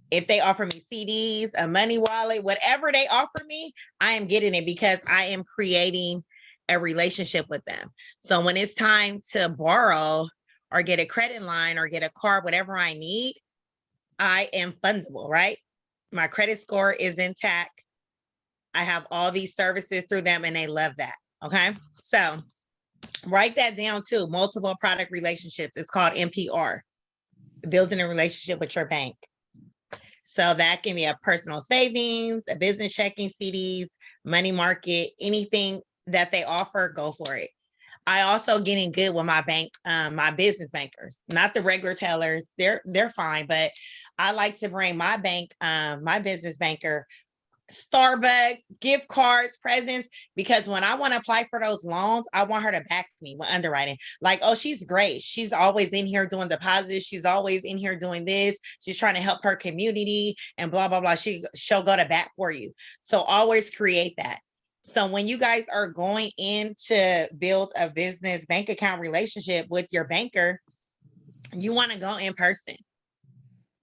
If they offer me CDs, a money wallet, whatever they offer me, I am getting it because I am creating a relationship with them. So when it's time to borrow or get a credit line or get a card, whatever I need, I am fungible, right? My credit score is intact. I have all these services through them and they love that. Okay. So write that down too. Multiple product relationships. It's called MPR, building a relationship with your bank. So that can be a personal savings, a business checking, CDs, money market, anything that they offer, go for it. I also getting good with my bank, my business bankers, not the regular tellers. They're fine, but I like to bring my bank, my business banker, Starbucks, gift cards, presents, because when I want to apply for those loans, I want her to back me with underwriting. Like, oh, she's great. She's always in here doing deposits. She's always in here doing this. She's trying to help her community and blah, blah, blah. She'll go to bat for you. So always create that. So when you guys are going in to build a business bank account relationship with your banker, you want to go in person.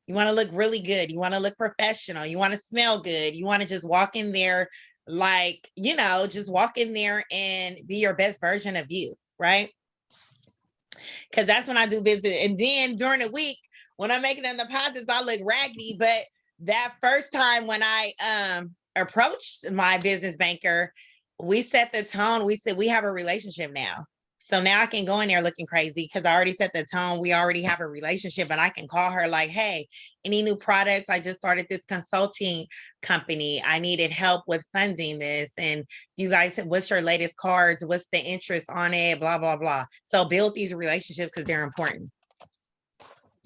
You want to look really good. You want to look professional. You want to smell good. You want to just walk in there like, just walk in there and be your best version of you, right? Because that's when I do business. And then during the week, when I'm making the deposits, I look raggedy. But that first time when I approached my business banker, we set the tone. We said, we have a relationship now. So now I can go in there looking crazy because I already set the tone. We already have a relationship, and I can call her like, hey, any new products? I just started this consulting company. I needed help with funding this. And you guys, what's your latest cards? What's the interest on it? Blah, blah, blah. So build these relationships because they're important,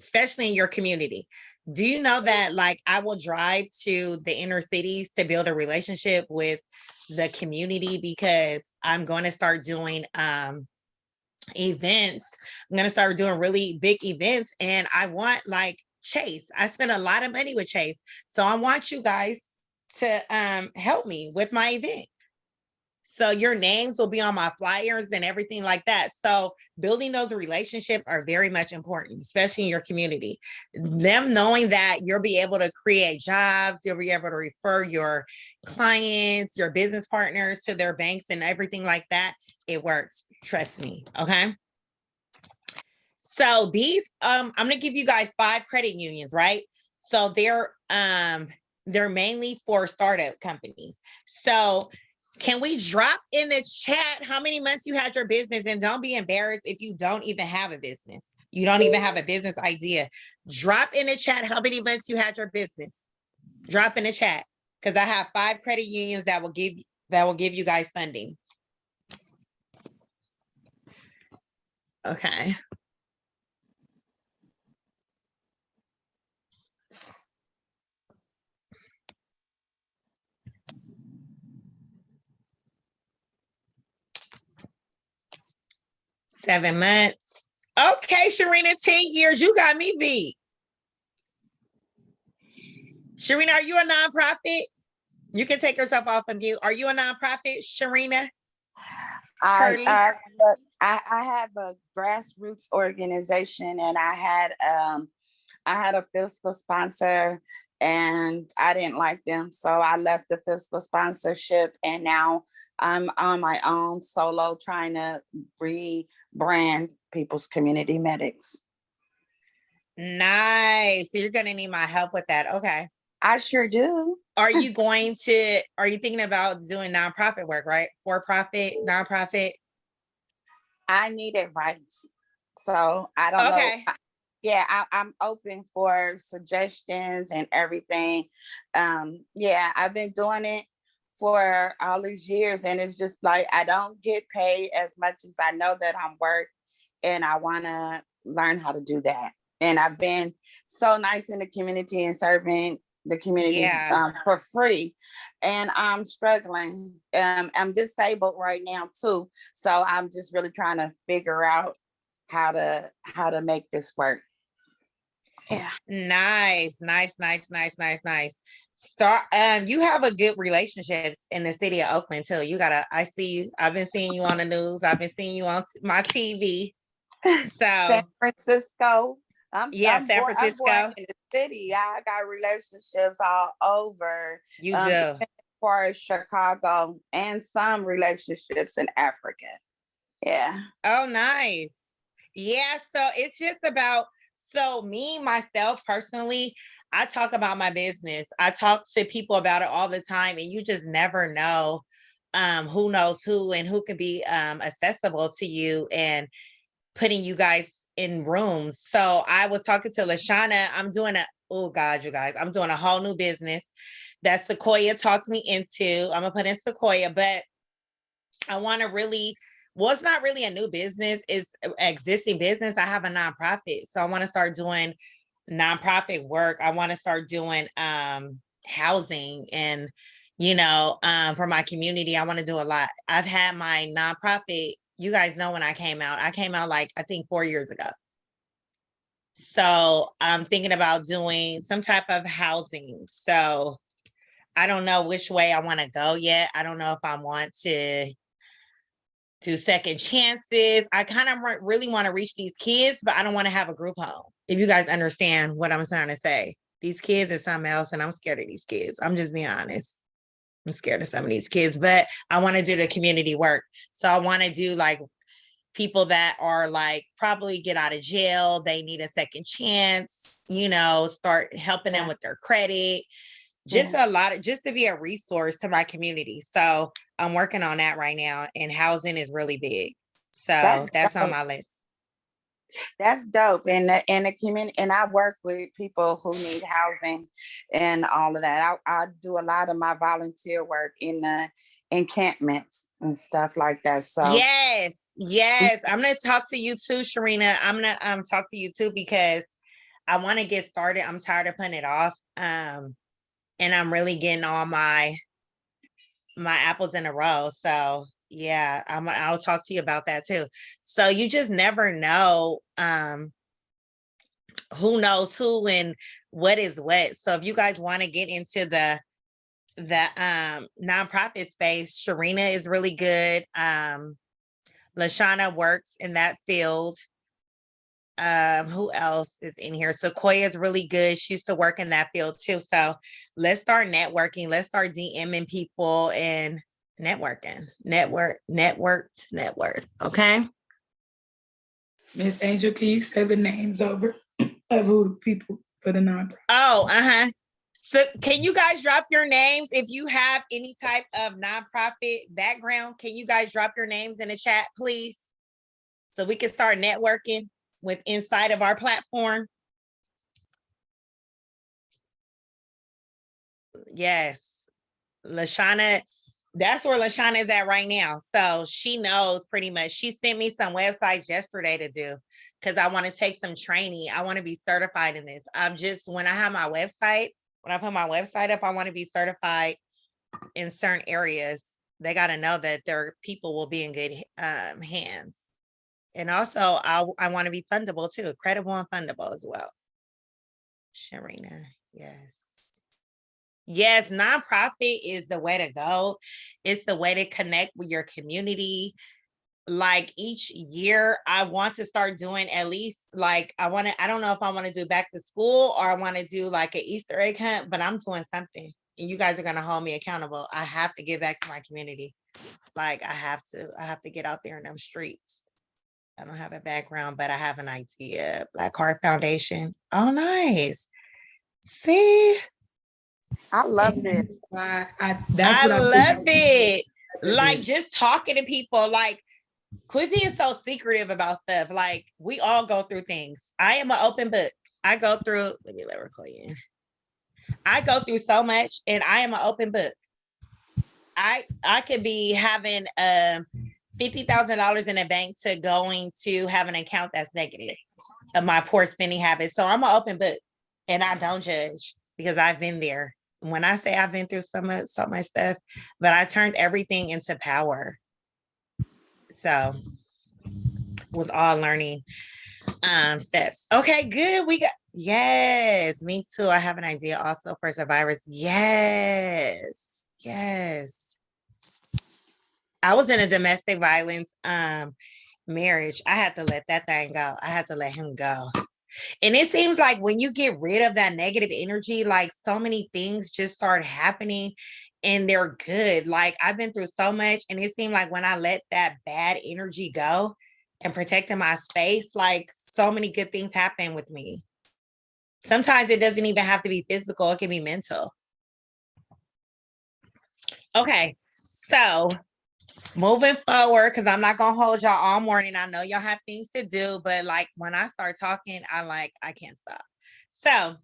especially in your community. Do you know that like I will drive to the inner cities to build a relationship with the community because I'm going to start doing events. I'm going to start doing really big events, and I want like Chase. I spend a lot of money with Chase. So I want you guys to help me with my event. So your names will be on my flyers and everything like that. So building those relationships are very much important, especially in your community. Them knowing that you'll be able to create jobs, you'll be able to refer your clients, your business partners to their banks and everything like that. It works. Trust me. Okay. So these, I'm going to give you guys 5 credit unions, right? So they're mainly for startup companies. So can we drop in the chat how many months you had your business? And don't be embarrassed if you don't even have a business. You don't even have a business idea. Drop in the chat how many months you had your business. Drop in the chat because I have 5 credit unions that will give you guys funding. Okay. Seven months. Okay, Sharina, 10 years. You got me beat. Sharina, are you a nonprofit? You can take yourself off of mute. Are you a nonprofit, Sharina? I have a grassroots organization, and I had a fiscal sponsor, and I didn't like them, so I left the fiscal sponsorship, and now I'm on my own solo trying to rebrand People's Community Medics. Nice. So you're going to need my help with that. Okay. I sure do. Are you thinking about doing nonprofit work, right? For-profit, nonprofit? I need advice. So I don't know. Yeah, I'm open for suggestions and everything. Yeah, I've been doing it for all these years, and it's just like I don't get paid as much as I know that I'm worth, and I want to learn how to do that. And I've been so nice in the community and serving the community for free, and I'm struggling. I'm disabled right now too, so I'm just really trying to figure out how to make this work. Yeah. Nice. Start you have a good relationships in the city of Oakland too. I see you. I've been seeing you on the news. I've been seeing you on my TV. So San Francisco. yeah, San I'm born Francisco. in the city. I got relationships all over. You Even do. as far as Chicago and some relationships in Africa. Yeah. Oh, nice. Yeah, so it's just about me, myself personally, I talk about my business. I talk to people about it all the time, and you just never know who knows who and who can be accessible to you and putting you guys in rooms. So I was talking to Lashana. Oh God, you guys, I'm doing a whole new business that Sequoia talked me into. I'm gonna put in Sequoia, but I want to really, well, it's not really a new business, it's existing business. I have a nonprofit. So I want to start doing nonprofit work. I want to start doing housing and, for my community. I want to do a lot. I've had my nonprofit, you guys know when I came out like, I think 4 years ago. So I'm thinking about doing some type of housing. So I don't know which way I want to go yet. I don't know if I want to do second chances. I kind of really want to reach these kids, but I don't want to have a group home. If you guys understand what I'm trying to say, these kids is something else, and I'm scared of these kids. I'm just being honest. I'm scared of some of these kids, but I want to do the community work. So I want to do like people that are like probably get out of jail. They need a second chance, start helping them with their credit. Just just to be a resource to my community. So I'm working on that right now, and housing is really big. So that's on my list. That's dope. In the community, and I work with people who need housing and all of that. I do a lot of my volunteer work in the encampments and stuff like that. So yes. I'm gonna talk to you too, Sharina. I'm gonna talk to you too, because I want to get started. I'm tired of putting it off. And I'm really getting all my apples in a row. So yeah, I'll talk to you about that too. So you just never know who knows who and what is what. So if you guys want to get into the nonprofit space, Sharina is really good. Lashana works in that field. Who else is in here? Sequoia is really good. She used to work in that field too. So let's start networking. Let's start DMing people and networking. Network. Okay. Miss Angel, can you say the names over of who the people for the nonprofit? Oh, so can you guys drop your names if you have any type of nonprofit background? Can you guys drop your names in the chat, please? So we can start networking with inside of our platform. Yes. Lashana, that's where Lashana is at right now. So she knows pretty much. She sent me some websites yesterday to do, because I want to take some training. I want to be certified in this. When I have my website, when I put my website up, I want to be certified in certain areas. They got to know that their people will be in good hands. And also, I want to be fundable too, credible and fundable as well. Sharina, yes. Yes, nonprofit is the way to go. It's the way to connect with your community. Like each year, I want to start doing at least like, I don't know if I want to do back to school or I want to do like an Easter egg hunt, but I'm doing something. And you guys are going to hold me accountable. I have to give back to my community. Like I have to get out there in them streets. I don't have a background, but I have an idea. Black Heart Foundation. Oh, nice. See? I love this. I love it. Like just talking to people, like quit being so secretive about stuff. Like we all go through things. I am an open book. I go through, let me let her call you in. I go through so much and I am an open book. I could be having $50,000 in a bank to going to have an account that's negative of my poor spending habits. So I'm an open book and I don't judge because I've been there. When I say I've been through so much stuff, but I turned everything into power. So it was all learning. steps. Okay, good. We got, yes, me too. I have an idea also for survivors. Yes, yes. I was in a domestic violence marriage. I had to let that thing go. I had to let him go. And it seems like when you get rid of that negative energy, like so many things just start happening and they're good. Like I've been through so much, and it seemed like when I let that bad energy go and protecting my space, like so many good things happen with me. Sometimes it doesn't even have to be physical, it can be mental. Okay, so moving forward, because I'm not gonna hold y'all all morning. I know y'all have things to do, but like when I start talking, I can't stop. So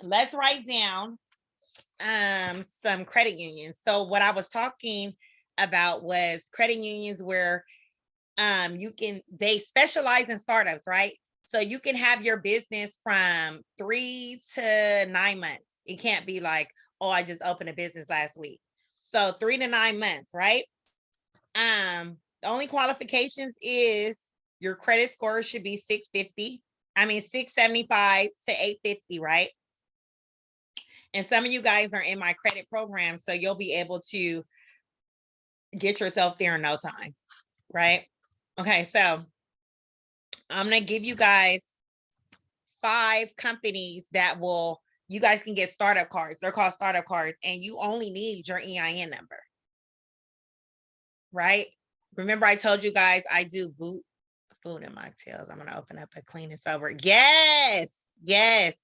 let's write down some credit unions. So what I was talking about was credit unions where they specialize in startups, right? So you can have your business from 3 to 9 months. It can't be like, oh, I just opened a business last week. So 3 to 9 months, right? The only qualifications is your credit score should be 675 to 850, right? And some of you guys are in my credit program, so you'll be able to get yourself there in no time, right? Okay, so I'm gonna give you guys 5 companies that you guys can get startup cards. They're called startup cards, and you only need your EIN number, right? Remember I told you guys I do food and mocktails. I'm gonna open up a clean and sober. Yes, yes.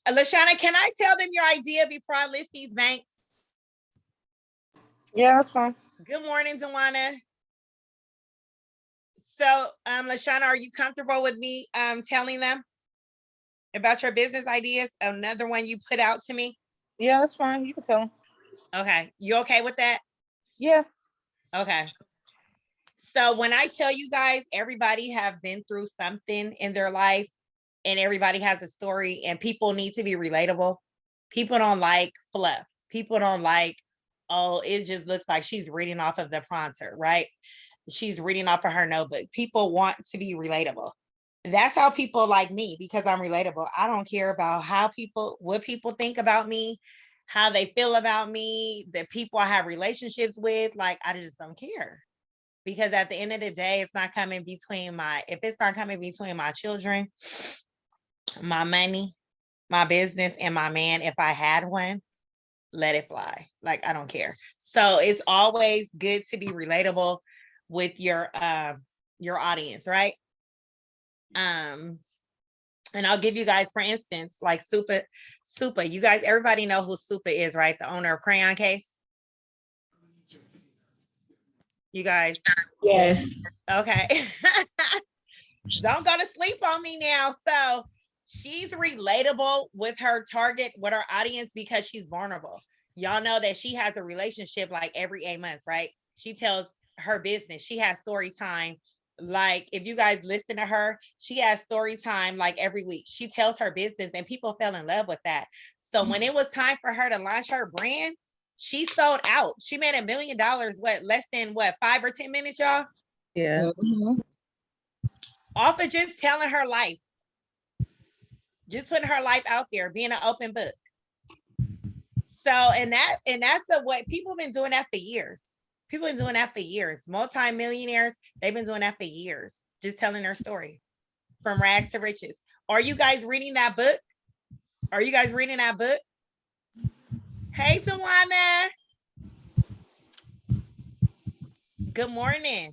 Lashana, can I tell them your idea before I list these banks? Yeah, that's fine. Good morning, Dewana. So, Lashana, are you comfortable with me telling them about your business ideas? Another one you put out to me? Yeah, that's fine. You can tell them. Okay. You okay with that? Yeah. Okay. So when I tell you guys, everybody have been through something in their life and everybody has a story, and people need to be relatable. People don't like fluff. People don't like, oh, it just looks like she's reading off of the prompter, right? She's reading off of her notebook. People want to be relatable. That's how people like me, because I'm relatable. I don't care about what people think about me, how they feel about me, the people I have relationships with. Like, I just don't care. Because at the end of the day, it's not coming between if it's not coming between my children, my money, my business, and my man, if I had one, let it fly. Like, I don't care. So it's always good to be relatable with your audience, right? And I'll give you guys, for instance, like Super. You guys, everybody know who Super is, right? The owner of Crayon Case. You guys. Yes. Okay. Don't go to sleep on me now. So she's relatable with her target, with her audience, because she's vulnerable. Y'all know that she has a relationship like every 8 months, right? She tells her business. She has story time. Like, if you guys listen to her, she has story time like every week. She tells her business, and people fell in love with that. So when it was time for her to launch her brand, she sold out. She made $1 million, less than 5 or 10 minutes, y'all? Yeah. Mhm. Off of just telling her life. Just putting her life out there, being an open book. So, and that's what people have been doing that for years. People have been doing that for years. Multi-millionaires, they've been doing that for years, just telling their story from rags to riches. Are you guys reading that book? Are you guys reading that book? Hey, Tawana. Good morning.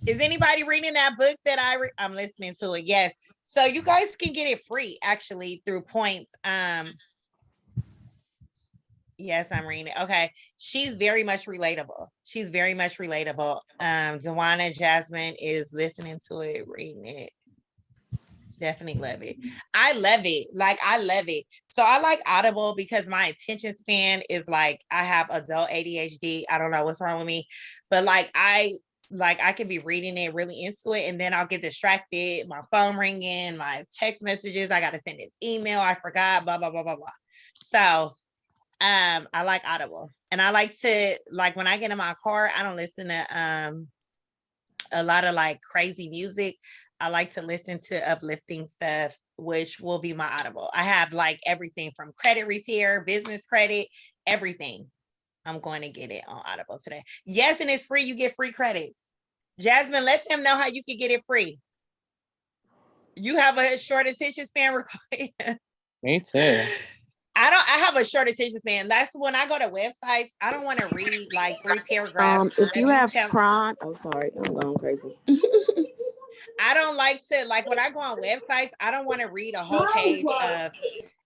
Is anybody reading that book that I'm listening to it? Yes. So you guys can get it free, actually, through points. Yes, I'm reading it. Okay. She's very much relatable. She's very much relatable. Dewana Jasmine is listening to it, reading it. Definitely love it. I love it. Like, I love it. So I like Audible because my attention span is like, I have adult ADHD. I don't know what's wrong with me, but I can be reading it really into it, and then I'll get distracted. My phone ringing, my text messages. I got to send this email. I forgot, blah, blah, blah, blah, blah. So I like Audible, and I like to, like, when I get in my car, I don't listen to a lot of like crazy music. I like to listen to uplifting stuff, which will be my Audible. I have like everything from credit repair, business credit, everything. I'm going to get it on Audible today. Yes, and it's free. You get free credits. Jasmine, let them know how you can get it free. You have a short attention span. Me too. I have a short attention span. That's when I go to websites, I don't want to read like 3 paragraphs. If you have Prime, oh sorry, I'm going crazy. I don't like to, like when I go on websites, I don't want to read a whole page of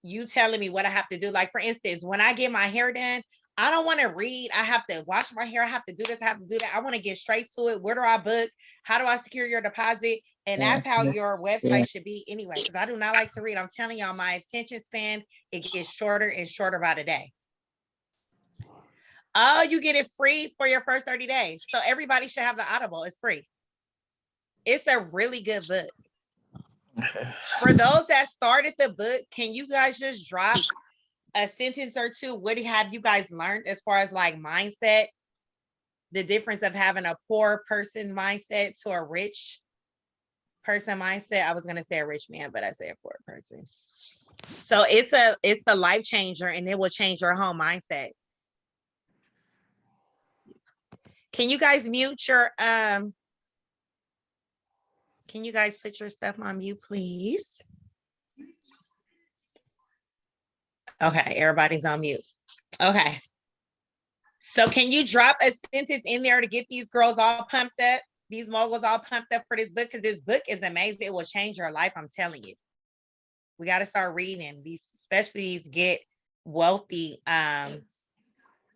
you telling me what I have to do. Like for instance, when I get my hair done, I don't want to read. I have to wash my hair. I have to do this. I have to do that. I want to get straight to it. Where do I book? How do I secure your deposit? And that's how your website should be anyway, because I do not like to read. I'm telling y'all, my attention span, it gets shorter and shorter by the day. Oh, you get it free for your first 30 days. So everybody should have the Audible. It's free. It's a really good book. For those that started the book, can you guys just drop a sentence or two? What have you guys learned as far as like mindset? The difference of having a poor person mindset to a rich person mindset. I was going to say a rich man, but I say a poor person. So it's a life changer, and it will change your whole mindset. Can you guys mute your can you guys put your stuff on mute, please? Okay, everybody's on mute. Okay. So can you drop a sentence in there to get these girls all pumped up, these moguls all pumped up for this book? Because this book is amazing. It will change your life, I'm telling you. We got to start reading these, especially these get wealthy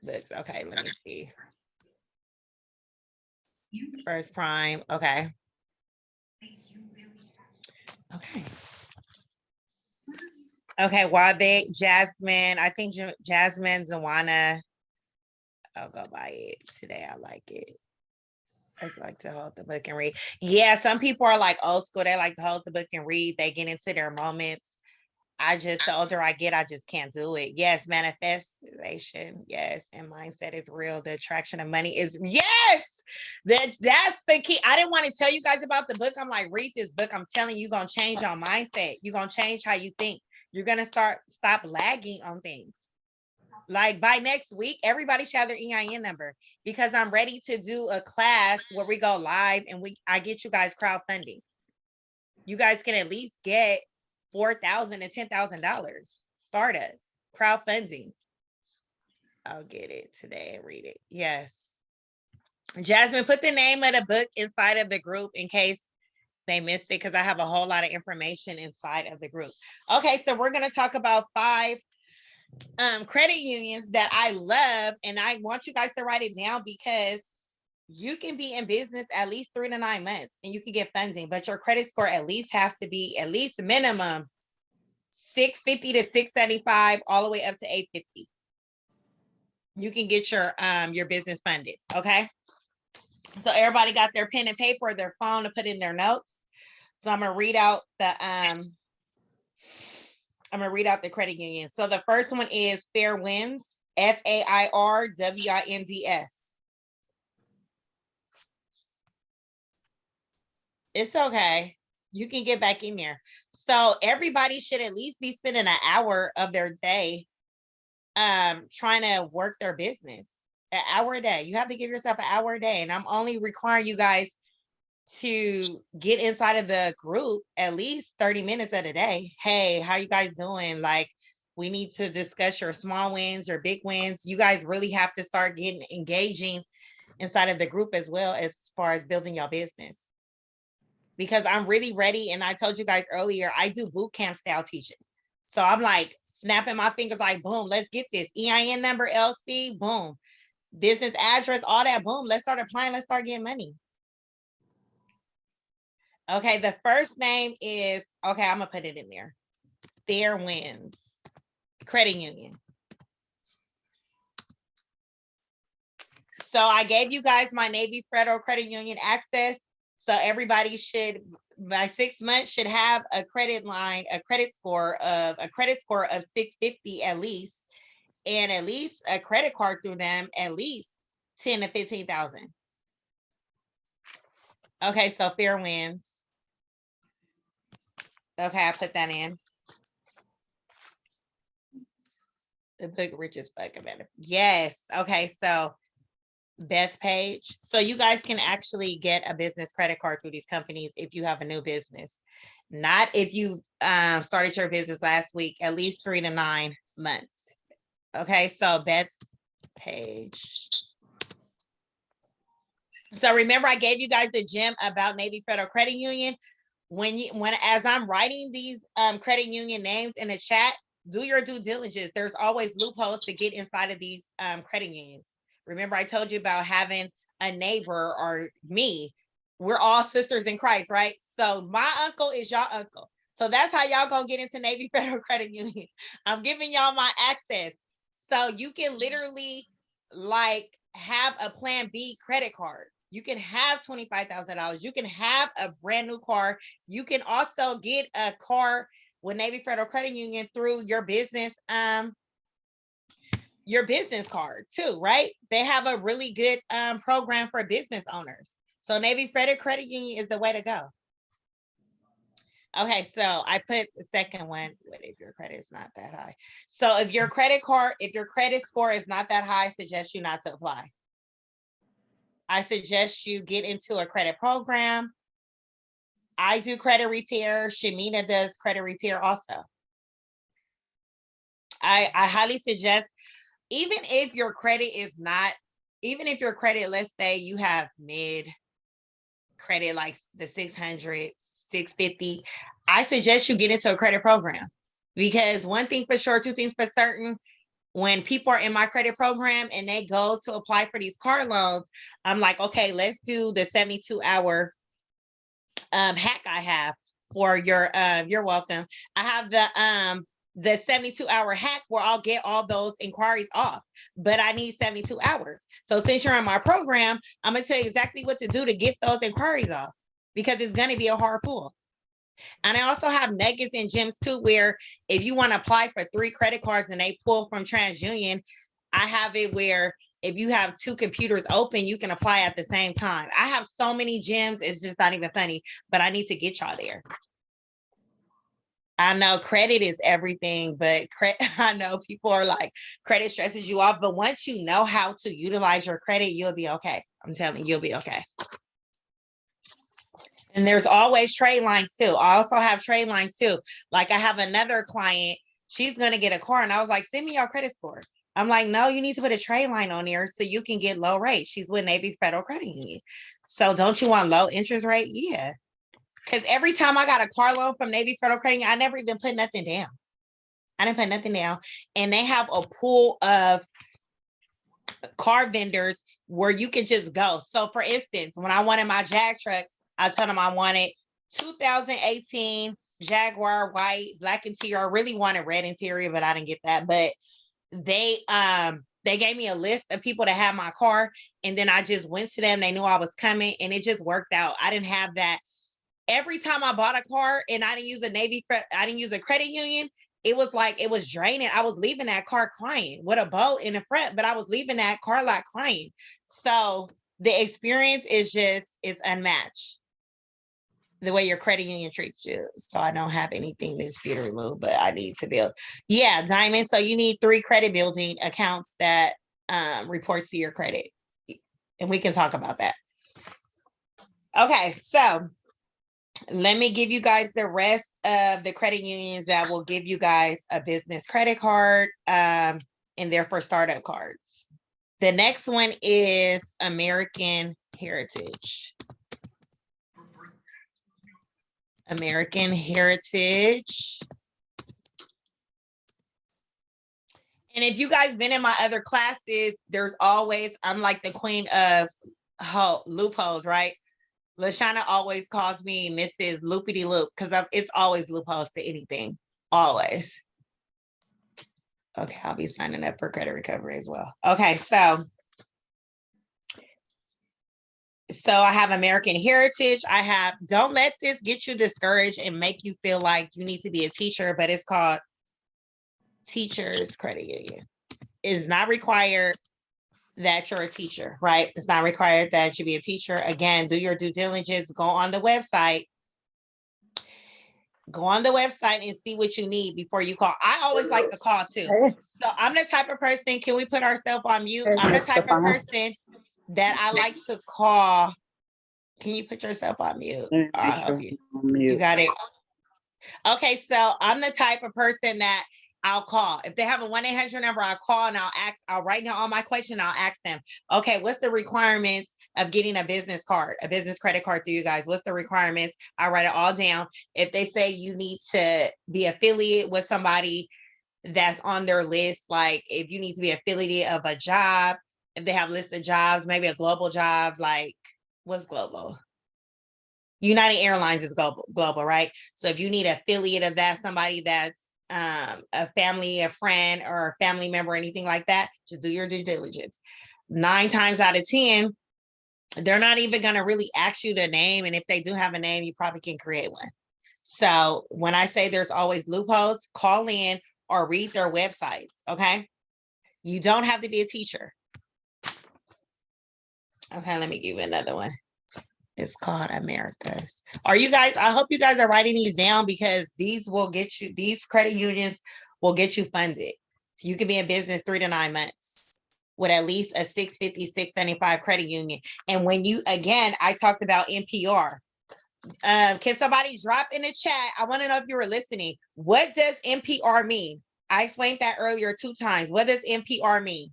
books. Okay, let me see. First Prime. Okay. Okay. Okay, while Jasmine, I think Jasmine, Zawana, I'll go buy it today. I like it. I like to hold the book and read. Yeah, some people are like old school. They like to hold the book and read. They get into their moments. The older I get, I just can't do it. Yes, manifestation. Yes, and mindset is real. The attraction of money is, yes, that's the key. I didn't want to tell you guys about the book. I'm like, read this book. I'm telling you, you're going to change your mindset. You're going to change how you think. You're going to stop lagging on things. Like by next week, everybody should have their EIN number, because I'm ready to do a class where we go live and I get you guys crowdfunding. You guys can at least get $4,000 and $10,000 startup crowdfunding. I'll get it today and read it. Yes. Jasmine, put the name of the book inside of the group in case they missed it, because I have a whole lot of information inside of the group. Okay, so we're going to talk about 5 credit unions that I love, and I want you guys to write it down, because you can be in business at least 3 to 9 months and you can get funding, but your credit score at least has to be at least minimum 650 to 675, all the way up to 850. You can get your business funded. Okay. So everybody got their pen and paper or their phone to put in their notes. So I'm going to read out the credit union. So the first one is Fairwinds, Fairwinds. It's okay. You can get back in there. So everybody should at least be spending an hour of their day trying to work their business. An hour a day. You have to give yourself an hour a day. And I'm only requiring you guys to get inside of the group at least 30 minutes of the day. Hey, how you guys doing? Like, we need to discuss your small wins, your big wins. You guys really have to start engaging inside of the group as well, as far as building your business. Because I'm really ready. And I told you guys earlier, I do boot camp style teaching. So I'm like snapping my fingers like, boom, let's get this. EIN number, LC, boom. Business address, all that, boom. Let's start applying. Let's start getting money. Okay, the first name is, okay, I'm going to put it in there. Fairwinds Credit Union. So I gave you guys my Navy Federal Credit Union access. So everybody should, by 6 months, should have a credit score of 650 at least, and at least a credit card through them, at least 10 to 15,000. Okay, so Fair wins. Okay, I put that in. The book Richest Fuck About It. Yes. Okay, so Beth Page. So you guys can actually get a business credit card through these companies if you have a new business. Not if you started your business last week, at least 3 to 9 months. Okay, so Beth Page. So remember, I gave you guys the gem about Navy Federal Credit Union. As I'm writing these credit union names in the chat, do your due diligence. There's always loopholes to get inside of these credit unions. Remember, I told you about having a neighbor or me. We're all sisters in Christ, right? So my uncle is your uncle. So that's how y'all gonna get into Navy Federal Credit Union. I'm giving y'all my access. So you can literally like have a Plan B credit card. You can have $25,000. You can have a brand new car. You can also get a car with Navy Federal Credit Union through your business card too, right? They have a really good program for business owners. So Navy Federal Credit Union is the way to go. Okay, so I put the second one. What if your credit is not that high? So if your credit score is not that high, I suggest you not to apply. I suggest you get into a credit program. I do credit repair. Shamina does credit repair also. I highly suggest, even if your credit, let's say you have mid credit, like the 600, 650, I suggest you get into a credit program, because one thing for sure, two things for certain, when people are in my credit program and they go to apply for these car loans, I'm like, okay, let's do the 72-hour hack I have for you're welcome. I have the 72-hour hack where I'll get all those inquiries off, but I need 72 hours. So since you're in my program, I'm gonna tell you exactly what to do to get those inquiries off, because it's gonna be a hard pull. And I also have nuggets and gems too, where if you want to apply for 3 credit cards and they pull from TransUnion, I have it where if you have 2 computers open, you can apply at the same time. I have so many gems, it's just not even funny, but I need to get y'all there. I know credit is everything, but I know people are like, credit stresses you off, but once you know how to utilize your credit, you'll be okay. I'm telling you, you'll be okay. And there's always trade lines too. I also have trade lines too. Like I have another client, she's going to get a car. And I was like, send me your credit score. I'm like, no, you need to put a trade line on there so you can get low rate. She's with Navy Federal Credit Union. So don't you want low interest rate? Yeah. Because every time I got a car loan from Navy Federal Credit Union, I never even put nothing down. I didn't put nothing down. And they have a pool of car vendors where you can just go. So for instance, when I wanted my Jag truck, I told them I wanted 2018 Jaguar white, black interior. I really wanted red interior, but I didn't get that. But they gave me a list of people that had my car, and then I just went to them. They knew I was coming, and it just worked out. I didn't have that. Every time I bought a car and I didn't use a credit union, it was like, it was draining. I was leaving that car crying with a bow in the front, but I was leaving that car lot crying. So the experience is unmatched, the way your credit union treats you. So I don't have anything to dispute or remove, but I need to build. Yeah, Diamond. So you need 3 credit building accounts that reports to your credit. And we can talk about that. Okay, so let me give you guys the rest of the credit unions that will give you guys a business credit card, and they're for startup cards. The next one is American Heritage. American Heritage. And if you guys been in my other classes, there's always, I'm like the queen of loopholes, right? LaShawna always calls me Mrs. Loopity Loop, because it's always loopholes to anything, always. Okay, I'll be signing up for credit recovery as well. Okay, so I have American Heritage. I have, don't let this get you discouraged and make you feel like you need to be a teacher, but it's called Teachers Credit Union. It is not required. that you're a teacher, right? It's not required that you be a teacher. Again, do your due diligence, go on the website. Go on the website and see what you need before you call. I always like to call too. So I'm the type of person, can we put ourselves on mute? I'm the type of person that I like to call. Can you put yourself on mute? I'll help you. You got it. Okay, so I'm the type of person that I'll call. If they have a 1-800 number, I'll call and I'll write down all my questions. I'll ask them, okay, what's the requirements of getting a business card, a business credit card through you guys? What's the requirements? I write it all down. If they say you need to be affiliate with somebody that's on their list, like if you need to be affiliated of a job, if they have a list of jobs, maybe a global job, like what's global? United Airlines is global, right? So if you need an affiliate of that, somebody that's a family, a friend, or a family member, anything like that, just do your due diligence. 9 times out of 10, they're not even going to really ask you the name. And if they do have a name, you probably can create one. So when I say there's always loopholes, call in or read their websites, okay? You don't have to be a teacher. Okay, let me give you another one. It's called America's. Are you guys, I hope you guys are writing these down because these will get you, these credit unions will get you funded. So you can be in business 3 to 9 months with at least a 650, 675 credit union. And when you, again, I talked about NPR. Can somebody drop in the chat? I want to know if you were listening. What does NPR mean? I explained that earlier 2 times. What does NPR mean?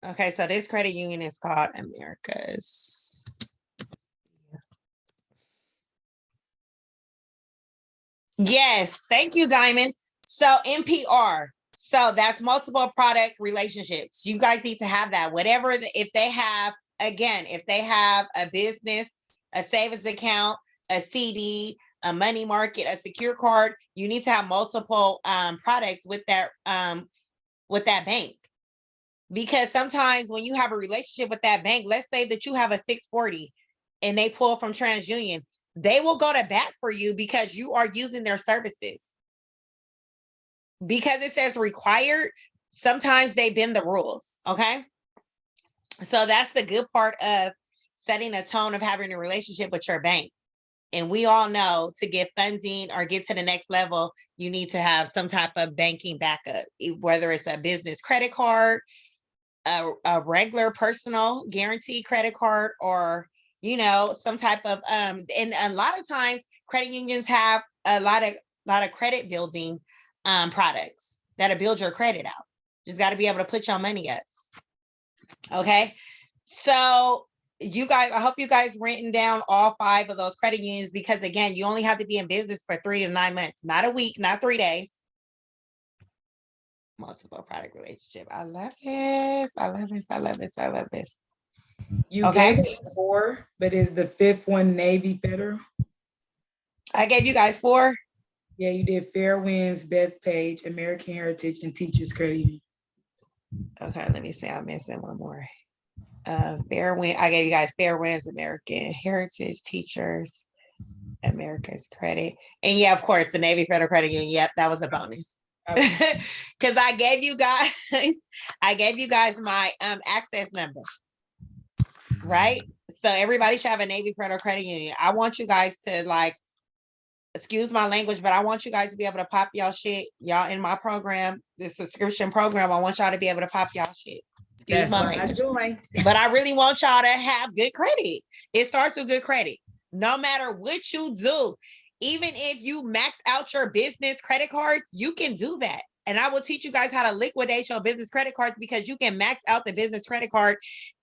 Okay, so this credit union is called America's. Yes, thank you, Diamond. So NPR, so that's multiple product relationships. You guys need to have that. Whatever, if they have, again, if they have a business, a savings account, a CD, a money market, a secure card, you need to have multiple products with that bank. Because sometimes when you have a relationship with that bank, let's say that you have a 640 and they pull from TransUnion, they will go to bat for you because you are using their services. Because it says required, sometimes they bend the rules, okay? So that's the good part of setting a tone of having a relationship with your bank. And we all know to get funding or get to the next level, you need to have some type of banking backup, whether it's a business credit card, a regular personal guarantee credit card, or some type of and a lot of times credit unions have a lot of credit building products that'll build your credit out. Just got to be able to put your money up. Okay, so you guys, I hope you guys written down all 5 of those credit unions, because again, you only have to be in business for 3 to 9 months, not a week, not 3 days. Multiple product relationship. I love this. I love this. I love this. I love this. You gave us 4, but is the 5th one Navy Federal? I gave you guys 4. Yeah, you did Fairwinds, Bethpage, American Heritage, and Teachers Credit Union. Okay, let me see. I'm missing one more. Fairwind. I gave you guys Fairwinds, American Heritage, Teachers, America's Credit, and yeah, of course, the Navy Federal Credit Union. Yep, that was a bonus. Because I gave you guys my access number, right? So everybody should have a Navy Federal Credit Union. I want you guys to, excuse my language, but I want you guys to be able to pop y'all shit. Y'all in my program, the subscription program, I want y'all to be able to pop y'all shit. Excuse my language. But I really want y'all to have good credit. It starts with good credit. No matter what you do, even if you max out your business credit cards, you can do that. And I will teach you guys how to liquidate your business credit cards, because you can max out the business credit card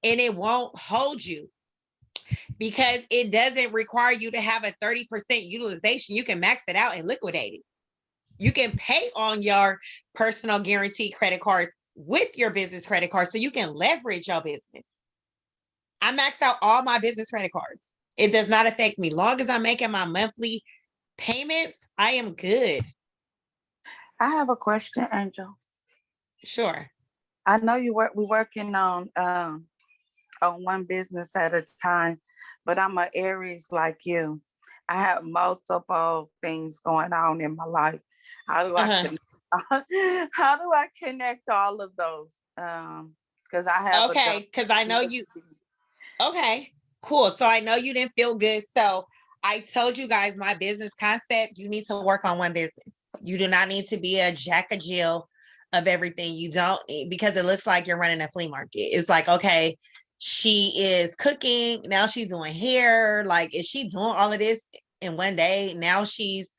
and it won't hold you, because it doesn't require you to have a 30% utilization. You can max it out and liquidate it. You can pay on your personal guarantee credit cards with your business credit card, so you can leverage your business. I max out all my business credit cards. It does not affect me. Long as I'm making my monthly payments, I am good. I have a question, Angel. Sure. I know we're working on one business at a time, but I'm an Aries like you. I have multiple things going on in my life. I like to know How do I connect all of those? Because I have Okay, because I know you. Okay, cool. So I know you didn't feel good. So I told you guys my business concept. You need to work on one business. You do not need to be a jack of Jill of everything. You don't need, because it looks like you're running a flea market. It's like, okay, she is cooking. Now she's doing hair. Like, is she doing all of this in one day? Now she's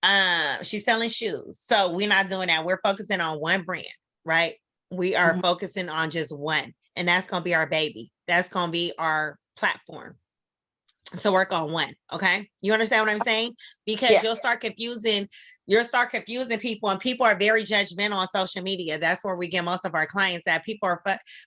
selling shoes. So we're not doing that. We're focusing on one brand, right? We are focusing on just one, and that's going to be our baby. That's going to be our platform to work on one. Okay. You understand what I'm saying? Because you'll start confusing people, and people are very judgmental on social media. That's where we get most of our clients at. People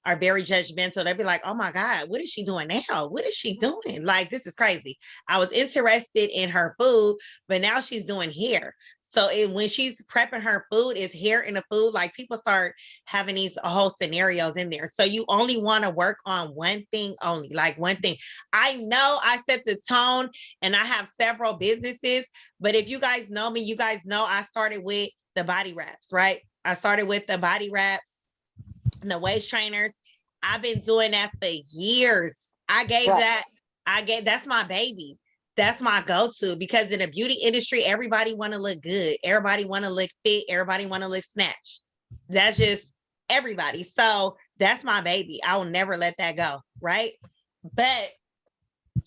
are very judgmental. They'll be like, oh my God, what is she doing now? What is she doing? Like, this is crazy. I was interested in her food, but now she's doing hair. So when she's prepping her food, is hair in the food. Like, people start having these whole scenarios in there. So you only want to work on one thing only, like one thing. I know I set the tone and I have several businesses, but if you guys know me, you guys know I started with the body wraps, right? I started with the body wraps and the waist trainers. I've been doing that for years. That's my baby. That's my go-to, because in the beauty industry, everybody want to look good. Everybody want to look fit. Everybody want to look snatched. That's just everybody. So that's my baby. I will never let that go, right? But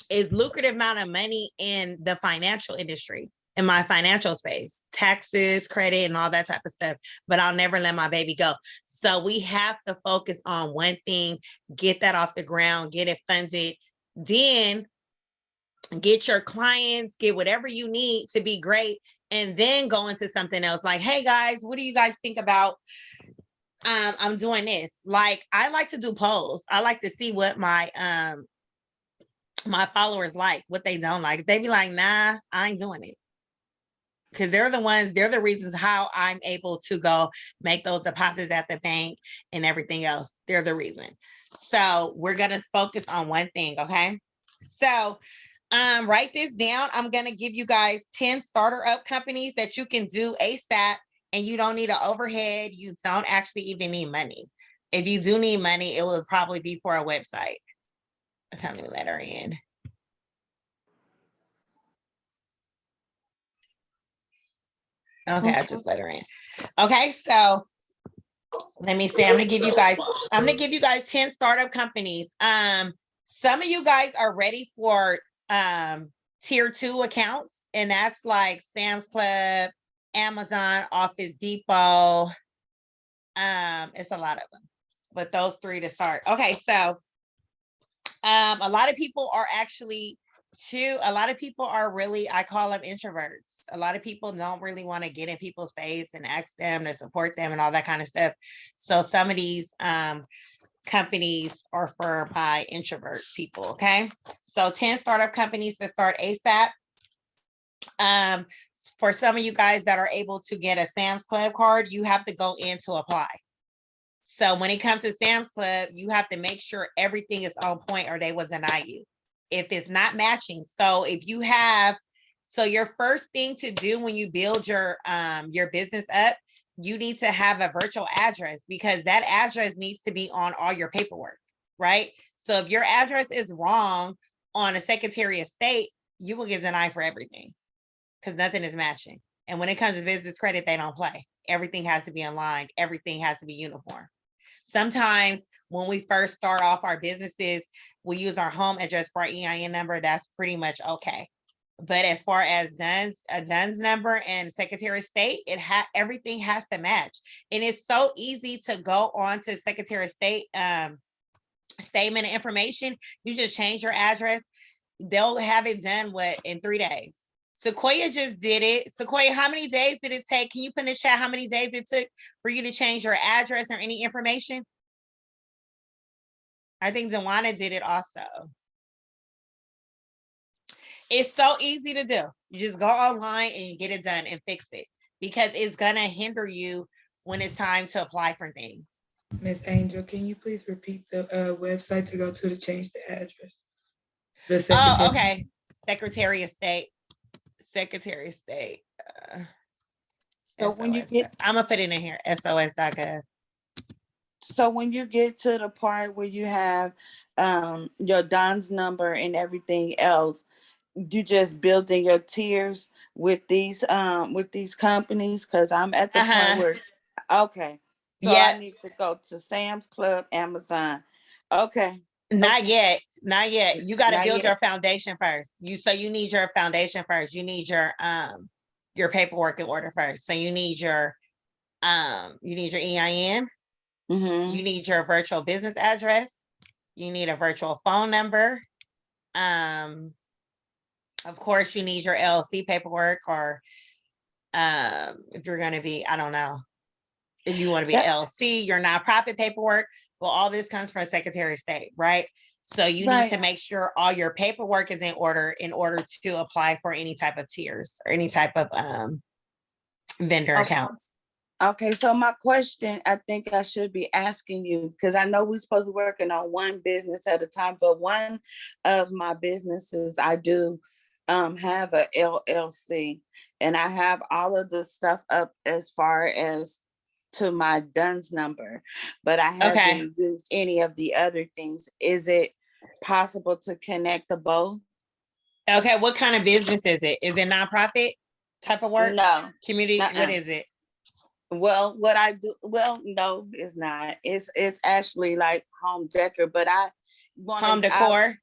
it's lucrative amount of money in the financial industry, in my financial space, taxes, credit, and all that type of stuff. But I'll never let my baby go. So we have to focus on one thing, get that off the ground, get it funded, then get your clients, get whatever you need to be great, and then go into something else. Like, hey guys, what do you guys think about I'm doing this? Like, I like to do polls. I like to see what my followers like, what they don't like. They be like, nah, I ain't doing it. Because they're the reasons how I'm able to go make those deposits at the bank and everything else. They're the reason. So we're gonna focus on one thing, okay? So write this down. I'm going to give you guys 10 starter up companies that you can do ASAP, and you don't need an overhead. You don't actually even need money. If you do need money, it will probably be for a website. Let me let her in. Okay, I just let her in. Okay, so let me see. I'm gonna give you guys 10 startup companies. Some of you guys are ready for tier 2 accounts, and that's like Sam's Club, Amazon, Office Depot. It's a lot of them, but those 3 to start. Okay, so a lot of people are really, I call them introverts. A lot of people don't really want to get in people's face and ask them to support them and all that kind of stuff. So some of these companies are for my introvert people. Okay, so 10 startup companies to start ASAP. For some of you guys that are able to get a Sam's Club card, you have to go in to apply. So when it comes to Sam's Club, you have to make sure everything is on point, or they will deny you if it's not matching. So your first thing to do when you build your business up, you need to have a virtual address, because that address needs to be on all your paperwork, right? So if your address is wrong on a Secretary of State, you will get denied for everything, because nothing is matching. And when it comes to business credit, they don't play. Everything has to be aligned. Everything has to be uniform. Sometimes when we first start off our businesses, we use our home address for our EIN number. That's pretty much okay. But as far as DUNS number and Secretary of State, everything has to match. And it's so easy to go on to Secretary of State statement of information. You just change your address. They'll have it done in 3 days. Sequoia just did it. Sequoia, how many days did it take? Can you put in the chat how many days it took for you to change your address or any information? I think Dewana did it also. It's so easy to do. You just go online and you get it done and fix it, because it's going to hinder you when it's time to apply for things. Miss Angel, can you please repeat the website to go to change the address? Oh, okay. Secretary of State. So when you get, I'm gonna put it in here, sos.gov. so when you get to the part where you have your DUNS number and everything else, you just building your tiers with these companies, because I'm at the point where, okay, so I Yep. need to go to Sam's Club, Amazon. Okay. Not yet. Not yet. You got to Not build yet. your foundation first. You need your foundation first. You need your paperwork in order first. So you need your EIN, Mm-hmm. you need your virtual business address, you need a virtual phone number. Of course, you need your LLC paperwork, or if you're going to be, I don't know, if you want to be LLC, your nonprofit paperwork. Well, all this comes from Secretary of State, right? So you need to make sure all your paperwork is in order to apply for any type of tiers or any type of vendor accounts. Okay, so my question, I think I should be asking you, because I know we're supposed to be working on one business at a time, but one of my businesses, I do have a LLC, and I have all of the stuff up as far as to my DUNS number, but I haven't used any of the other things. Is it possible to connect the both? Okay, what kind of business is it? Is it nonprofit type of work? No. Community? What is it? Well, what I do, well, no, it's not. It's actually like home decor, but I want home decor.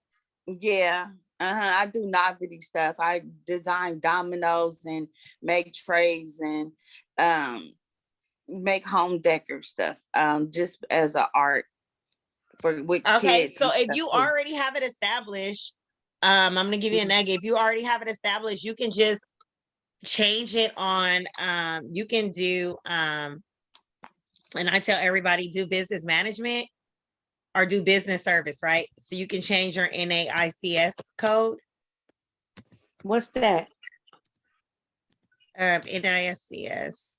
Yeah. I do novelty stuff. I design dominoes and make trays and make home decor stuff. Just as an art for with kids. So if you already have it established, I'm gonna give you a nugget. If you already have it established, you can just change it on you can do and I tell everybody, do business management or do business service, right? So you can change your NAICS code. What's that? NAICS.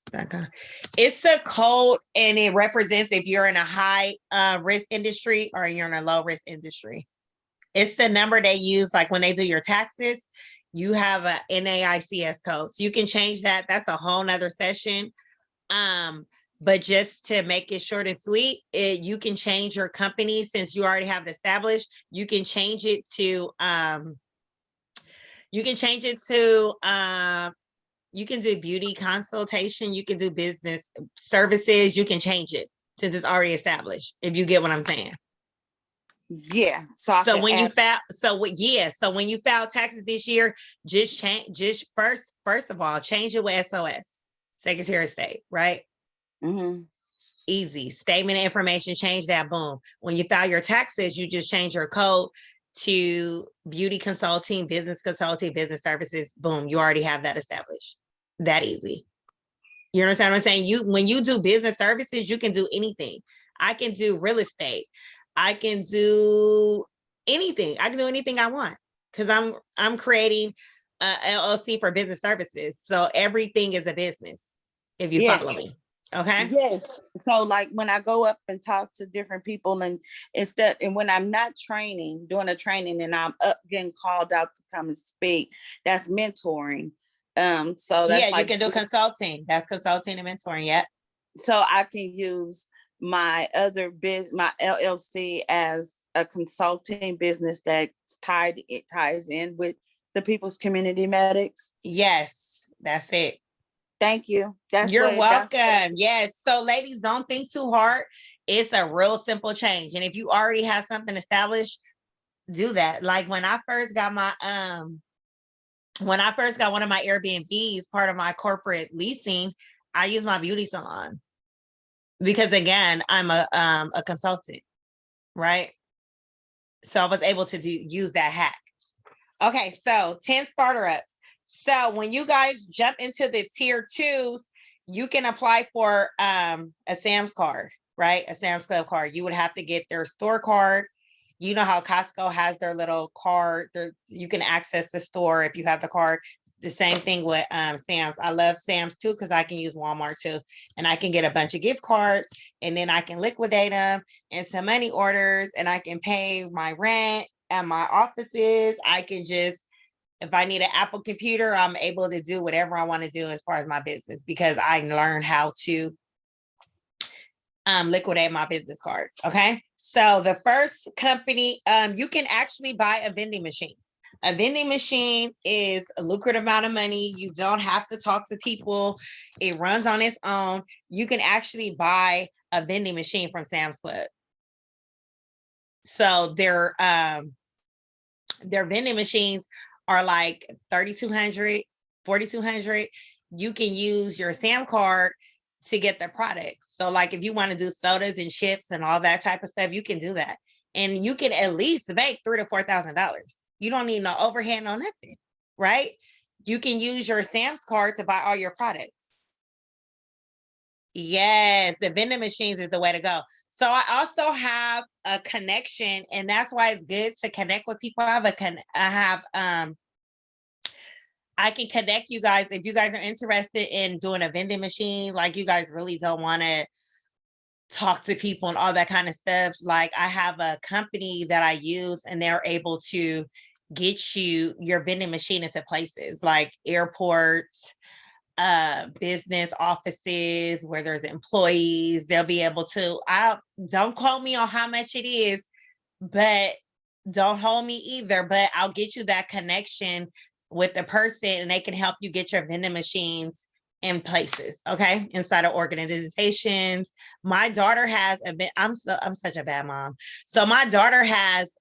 It's a code, and it represents if you're in a high risk industry or you're in a low risk industry. It's the number they use, like when they do your taxes, you have a NAICS code. So you can change that. That's a whole nother session. But just to make it short and sweet, you can change your company since you already have it established. You can change it to you can do beauty consultation, you can do business services, you can change it since it's already established, if you get what I'm saying. Yeah. So when you file taxes this year, just first of all, change it with SOS, Secretary of State, right? Easy. Statement of information, change that, boom. When you file your taxes, you just change your code to beauty consulting, business services, boom, you already have that established. That easy. You understand what I'm saying? When you do business services, you can do anything. I can do real estate. I can do anything. I can do anything I want because I'm creating a LLC for business services. So everything is a business, if you follow me. Okay. Yes. So like when I go up and talk to different people and when I'm not doing a training and I'm up getting called out to come and speak, that's mentoring. So that's you can do consulting. That's consulting and mentoring. Yep. So I can use my my LLC as a consulting business that ties in with the People's Community Medics. Yes, that's it. Thank you. You're welcome. Yes. So ladies, don't think too hard. It's a real simple change. And if you already have something established, do that. Like when I first got one of my Airbnbs, part of my corporate leasing, I used my beauty salon. Because again, I'm a consultant, right? So I was able to use that hack. Okay, so 10 starter ups. So when you guys jump into the tier 2s, you can apply for a Sam's card, right? A Sam's Club card. You would have to get their store card. You know how Costco has their little card. You can access the store if you have the card. The same thing with Sam's. I love Sam's too because I can use Walmart too. And I can get a bunch of gift cards and then I can liquidate them and some money orders and I can pay my rent at my offices. I can just If I need an Apple computer, I'm able to do whatever I want to do as far as my business because I learned how to liquidate my business cards. Okay. So the first company, you can actually buy a vending machine. A vending machine is a lucrative amount of money. You don't have to talk to people. It runs on its own. You can actually buy a vending machine from Sam's Club. So their vending machines are like 3,200, 4,200. You can use your Sam card to get the products. So like if you want to do sodas and chips and all that type of stuff, you can do that. And you can at least make $3,000 to $4,000. You don't need no overhead, no nothing, right? You can use your Sam's card to buy all your products. Yes, the vending machines is the way to go. So I also have a connection, and that's why it's good to connect with people. I can connect you guys if you guys are interested in doing a vending machine, like you guys really don't want to talk to people and all that kind of stuff. Like I have a company that I use and they're able to get you your vending machine into places like airports, business offices where there's employees. They'll be able to, don't quote me on how much it is, but don't hold me either, but I'll get you that connection with the person and they can help you get your vending machines in places, okay, inside of organizations. My daughter has I'm such a bad mom. So my daughter has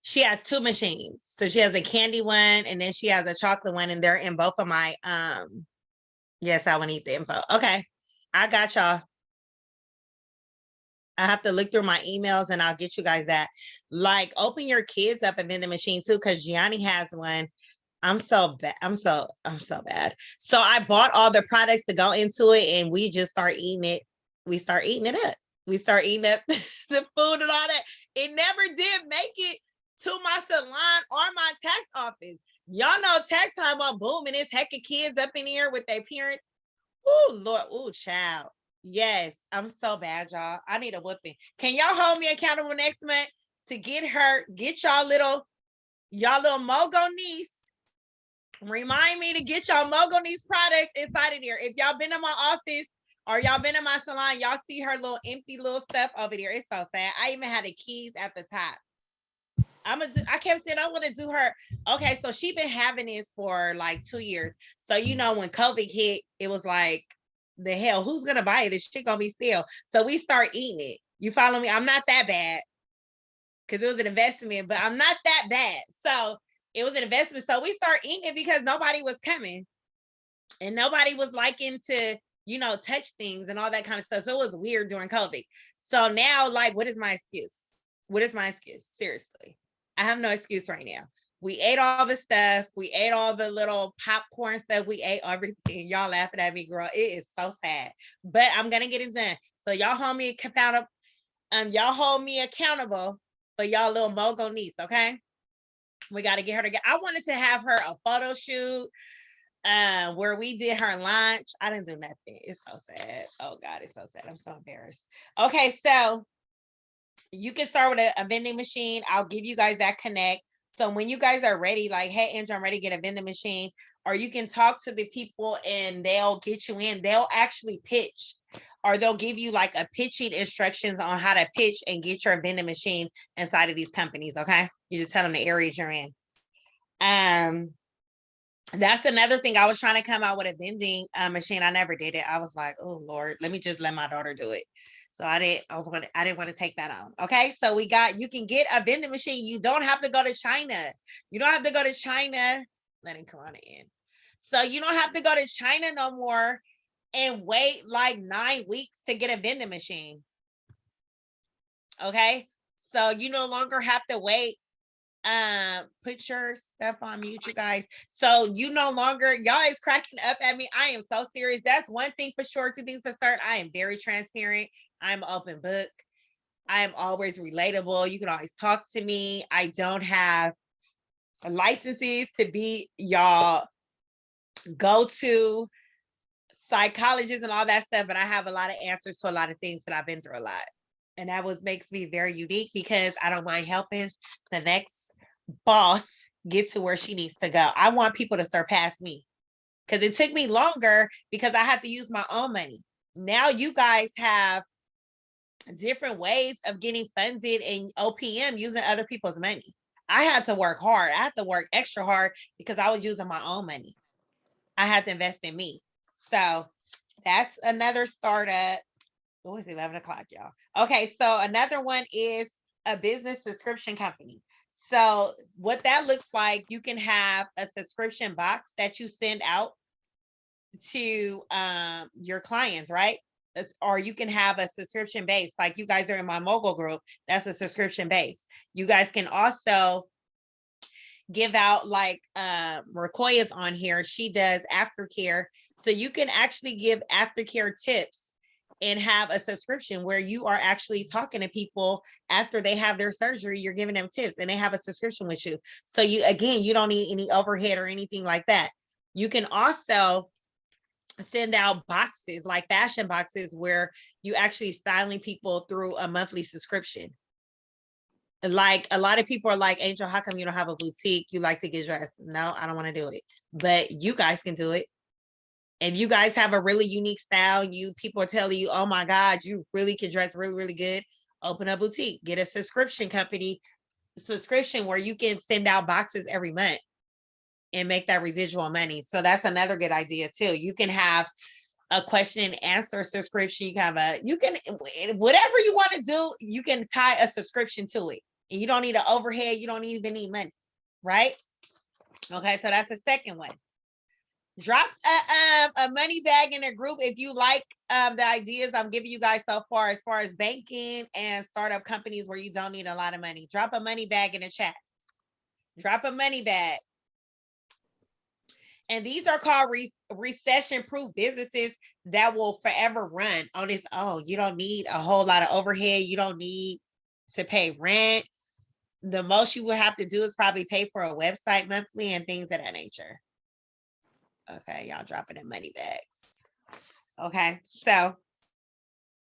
she has two machines. So she has a candy one and then she has a chocolate one, and they're in both of my yes, I want to eat the info. Okay, I got y'all. I have to look through my emails and I'll get you guys that. Like open your kids up a vending machine too, because Gianni has one. I'm so bad. I'm so bad. So I bought all the products to go into it and we just start eating it. We start eating it up. We start eating up the food and all that. It never did make it to my salon or my tax office. Y'all know tax time on booming. It's heck of kids up in here with their parents. Oh Lord, oh child. Yes, I'm so bad, y'all. I need a whooping. Can y'all hold me accountable next month to get y'all little Mogo niece? Remind me to get y'all Mogo niece products inside of there. If y'all been in my office or y'all been in my salon, y'all see her little empty little stuff over there. It's so sad. I even had the keys at the top. I kept saying I want to do her. Okay, so she been having this for like 2 years. So you know when COVID hit, it was like, the hell, who's gonna buy it? This shit gonna be still. So we start eating it. You follow me? I'm not that bad because it was an investment, but I'm not that bad. So it was an investment. So we start eating it because nobody was coming and nobody was liking to, touch things and all that kind of stuff. So it was weird during COVID. So now, like, what is my excuse? What is my excuse? Seriously, I have no excuse right now. We ate all the stuff. We ate all the little popcorn stuff. We ate everything. Y'all laughing at me, girl. It is so sad, but I'm going to get it done. So y'all hold me accountable. Y'all hold me accountable for y'all little Mogo niece. Okay. We got to get her together. I wanted to have her a photo shoot where we did her lunch. I didn't do nothing. It's so sad. Oh God, it's so sad. I'm so embarrassed. Okay. So you can start with a vending machine. I'll give you guys that connect. So when you guys are ready, like, hey, Andrew, I'm ready to get a vending machine, or you can talk to the people and they'll get you in. They'll actually pitch, or they'll give you like a pitching instructions on how to pitch and get your vending machine inside of these companies. Okay. You just tell them the areas you're in. That's another thing. I was trying to come out with a vending machine. I never did it. I was like, oh Lord, let me just let my daughter do it. So I didn't want to take that on. Okay. So you can get a vending machine. You don't have to go to China. You don't have to go to China. Letting Corona in. So you don't have to go to China no more and wait like 9 weeks to get a vending machine. Okay. So you no longer have to wait. Put your stuff on mute, you guys. So you no longer, y'all is cracking up at me. I am so serious. That's one thing for sure. Two things for certain. I am very transparent. I'm an open book. I am always relatable. You can always talk to me. I don't have licenses to be y'all go-to psychologists and all that stuff, but I have a lot of answers to a lot of things that I've been through a lot. And that makes me very unique because I don't mind helping the next boss get to where she needs to go. I want people to surpass me because it took me longer because I had to use my own money. Now you guys have different ways of getting funded in OPM using other people's money. I had to work hard. I had to work extra hard because I was using my own money. I had to invest in me. So that's another startup. Oh, it's 11 o'clock, y'all. Okay, so another one is a business subscription company. So what that looks like, you can have a subscription box that you send out to your clients, right? Or you can have a subscription base, like you guys are in my mogul group. That's a subscription base. You guys can also give out, like Rakoya's on here. She does aftercare. So you can actually give aftercare tips and have a subscription where you are actually talking to people after they have their surgery. You're giving them tips and they have a subscription with you. So you, again, you don't need any overhead or anything like that. You can also send out boxes, like fashion boxes, where you actually styling people through a monthly subscription. Like a lot of people are like, Angel, how come you don't have a boutique? You like to get dressed. No, I don't want to do it, but you guys can do it. If you guys have a really unique style, people are telling you, oh my God, you really can dress really, really good. Open a boutique, get a subscription where you can send out boxes every month and make that residual money. So that's another good idea too. You can have a question and answer subscription. You can have whatever you want to do, you can tie a subscription to it. And you don't need an overhead. You don't even need money, right? Okay, so that's the second one. Drop a money bag in a group if you like the ideas I'm giving you guys so far, as far as banking and startup companies where you don't need a lot of money. Drop a money bag in the chat. Drop a money bag. And these are called recession-proof businesses that will forever run on its own. You don't need a whole lot of overhead. You don't need to pay rent. The most you would have to do is probably pay for a website monthly and things of that nature. Okay, y'all dropping in money bags. Okay, so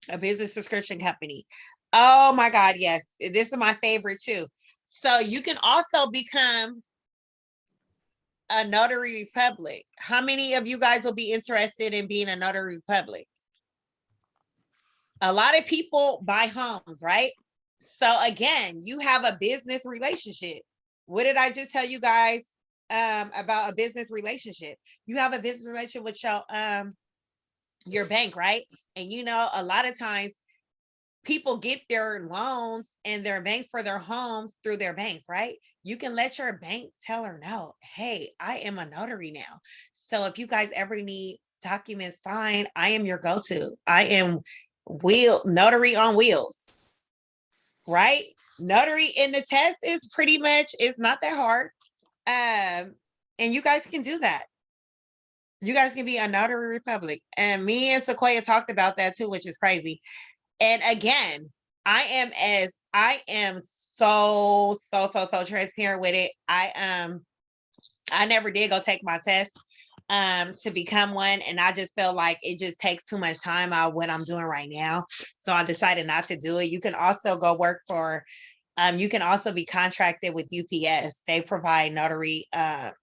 a business subscription company. Oh my God, yes. This is my favorite too. So you can also become a notary public. How many of you guys will be interested in being a notary public? A lot of people buy homes, right? So again, you have a business relationship. What did I just tell you guys about a business relationship? You have a business relationship with your bank, right? And you know, a lot of times people get their loans and their banks for their homes through their banks, right? You can let your bank tell her, no, hey, I am a notary now. So if you guys ever need documents signed, I am your go-to. I am notary on wheels, right? Notary in the test is pretty much, it's not that hard. And you guys can do that. You guys can be a notary republic. And me and Sequoia talked about that too, which is crazy. And again, I am so transparent with it. I never did go take my test to become one, and I just felt like it just takes too much time out of what I'm doing right now. So I decided not to do it. You can also go work for you can also be contracted with UPS. They provide notary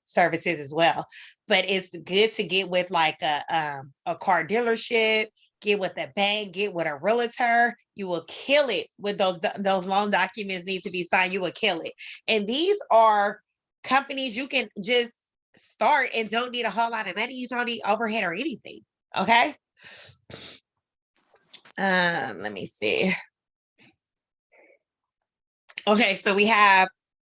services as well. But it's good to get with like a car dealership, get with a bank, get with a realtor. You will kill it with those loan documents need to be signed. You will kill it. And these are companies you can just start and don't need a whole lot of money. You don't need overhead or anything. Okay. Let me see. Okay, so we have,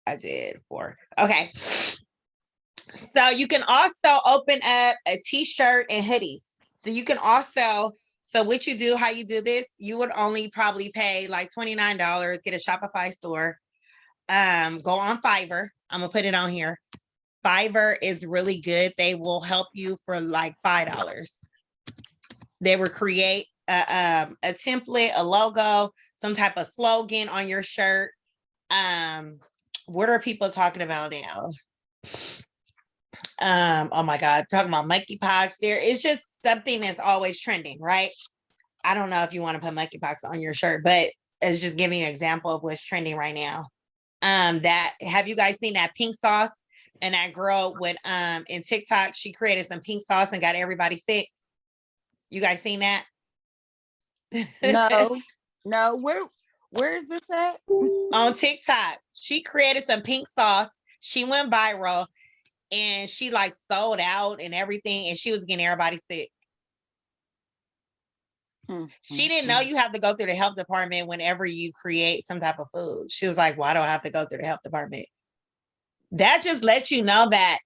I did 4. Okay. So you can also open up a t-shirt and hoodies. So you can also, so what you do, how you do this, you would only probably pay like $29, get a Shopify store, go on Fiverr. I'm gonna put it on here. Fiverr is really good. They will help you for like $5. They will create a template, a logo, some type of slogan on your shirt. What are people talking about now? Oh my God, talking about monkeypox there. It's just something that's always trending, right? I don't know if you want to put monkeypox on your shirt, but it's just giving you an example of what's trending right now. That have you guys seen that pink sauce? And that girl with in TikTok, she created some pink sauce and got everybody sick. You guys seen that? No, no. Where is this at? On TikTok, she created some pink sauce. She went viral and she like sold out and everything, and she was getting everybody sick. She didn't know you have to go through the health department whenever you create some type of food. She was like, why do I have to go through the health department? That just lets you know that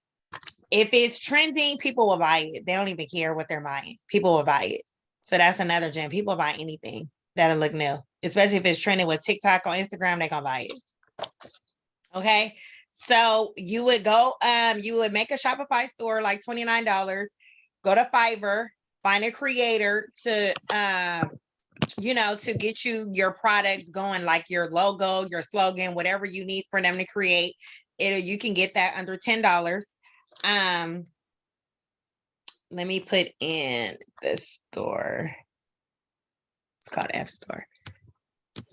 if it's trending, people will buy it. They don't even care what they're buying. People will buy it. So that's another gem. People buy anything that'll look new, especially if it's trending with TikTok or Instagram, they're gonna buy it. Okay. So you would go, you would make a Shopify store like $29, go to Fiverr, find a creator to to get you your products going, like your logo, your slogan, whatever you need for them to create it. You can get that under $10. Let me put in the store. It's called F Store.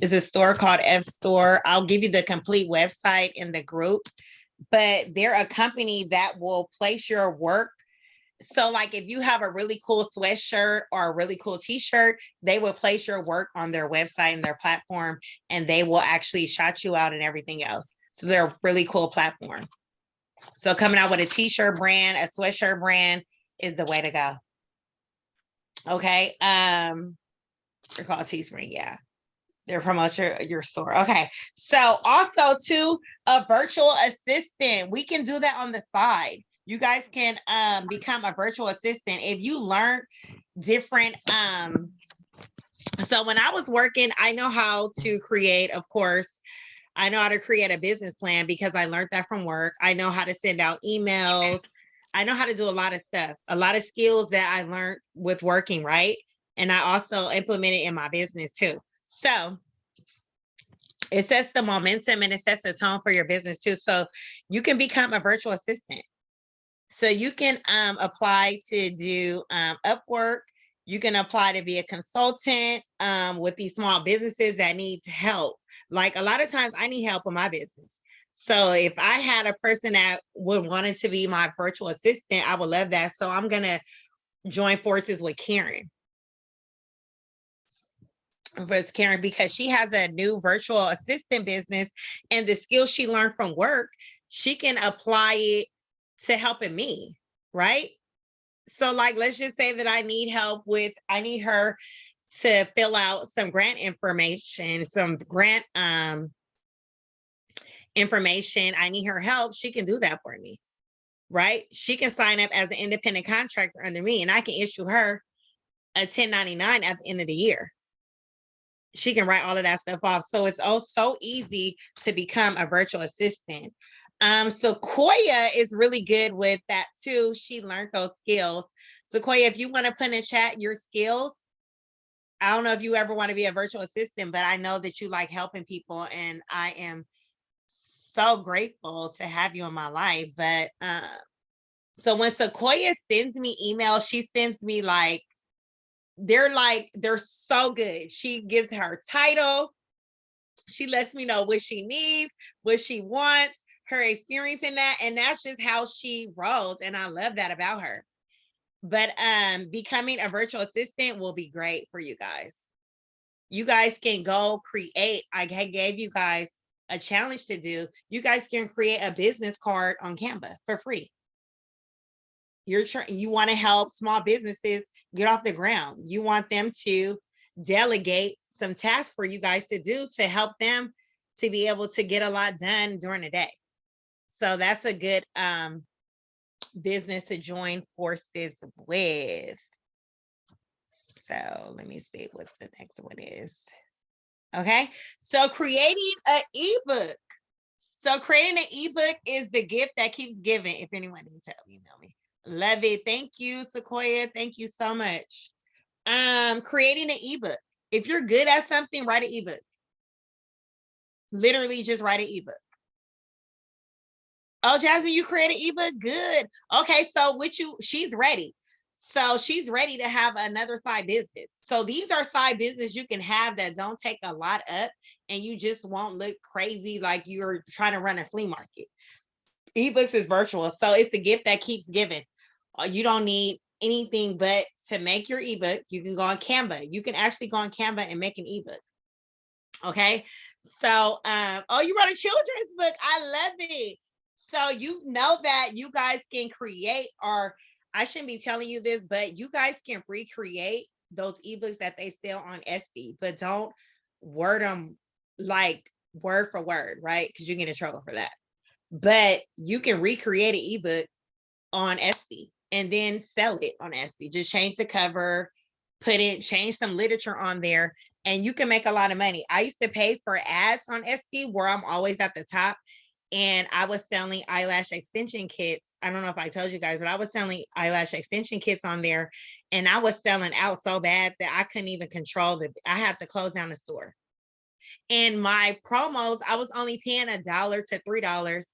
It's a store called F Store. I'll give you the complete website in the group, but they're a company that will place your work. So like if you have a really cool sweatshirt or a really cool t-shirt, they will place your work on their website and their platform, and they will actually shout you out and everything else. So they're a really cool platform. So coming out with a t-shirt brand, a sweatshirt brand is the way to go. Okay. They're called Teespring. Yeah. They're promote your store. Okay. So also too, a virtual assistant. We can do that on the side. You guys can become a virtual assistant if you learn different. So when I was working, I know how to create, of course, I know how to create a business plan because I learned that from work. I know how to send out emails. I know how to do a lot of stuff, a lot of skills that I learned with working, right? And I also implement it in my business too. So it sets the momentum and it sets the tone for your business too. So you can become a virtual assistant. So you can apply to do Upwork. You can apply to be a consultant with these small businesses that needs help. Like a lot of times I need help with my business. So if I had a person that would wanted to be my virtual assistant, I would love that. So I'm going to join forces with Karen. But it's Karen because she has a new virtual assistant business, and the skills she learned from work, she can apply it to helping me, right? So like, let's just say that I need her to fill out some grant information, some grant information. I need her help. She can do that for me, right? She can sign up as an independent contractor under me, and I can issue her a 1099 at the end of the year. She can write all of that stuff off. So it's so easy to become a virtual assistant. So Koya is really good with that too. She learned those skills. So Koya, if you want to put in the chat your skills, I don't know if you ever want to be a virtual assistant, but I know that you like helping people, and I am so grateful to have you in my life. But so when Sequoia sends me emails, she sends me they're so good. She gives her title. She lets me know what she needs, what she wants, her experience in that. And that's just how she rolls. And I love that about her. But becoming a virtual assistant will be great for you guys. You guys can go create. I gave you guys a challenge to do. You guys can create a business card on Canva for free. You want to help small businesses get off the ground. You want them to delegate some tasks for you guys to do to help them to be able to get a lot done during the day. So that's a good business to join forces with. So let me see what the next one is. Okay, so creating an ebook. So creating an ebook is the gift that keeps giving. If anyone needs help, email me. Love it. Thank you, Sequoia. Thank you so much. Creating an ebook. If you're good at something, write an ebook. Literally just write an ebook. Oh, Jasmine, you create an ebook? Good. Okay, so she's ready. So she's ready to have another side business. So these are side business you can have that don't take a lot up, and you just won't look crazy like you're trying to run a flea market. Ebooks is virtual, so it's the gift that keeps giving. You don't need anything but to make your ebook. You can go on Canva. You can actually go on Canva and make an ebook. Okay. So, oh, you wrote a children's book. I love it. So you know that you guys can create, or I shouldn't be telling you this, but you guys can recreate those ebooks that they sell on Etsy, but don't word them like word for word, right? Because you get in trouble for that. But you can recreate an ebook on Etsy and then sell it on Etsy. Just change the cover, change some literature on there, and you can make a lot of money. I used to pay for ads on Etsy where I'm always at the top, and I was selling eyelash extension kits. I don't know if I told you guys, but I was selling eyelash extension kits on there, and I was selling out so bad that I couldn't even control it. I had to close down the store. And my promos, I was only paying $1 to $3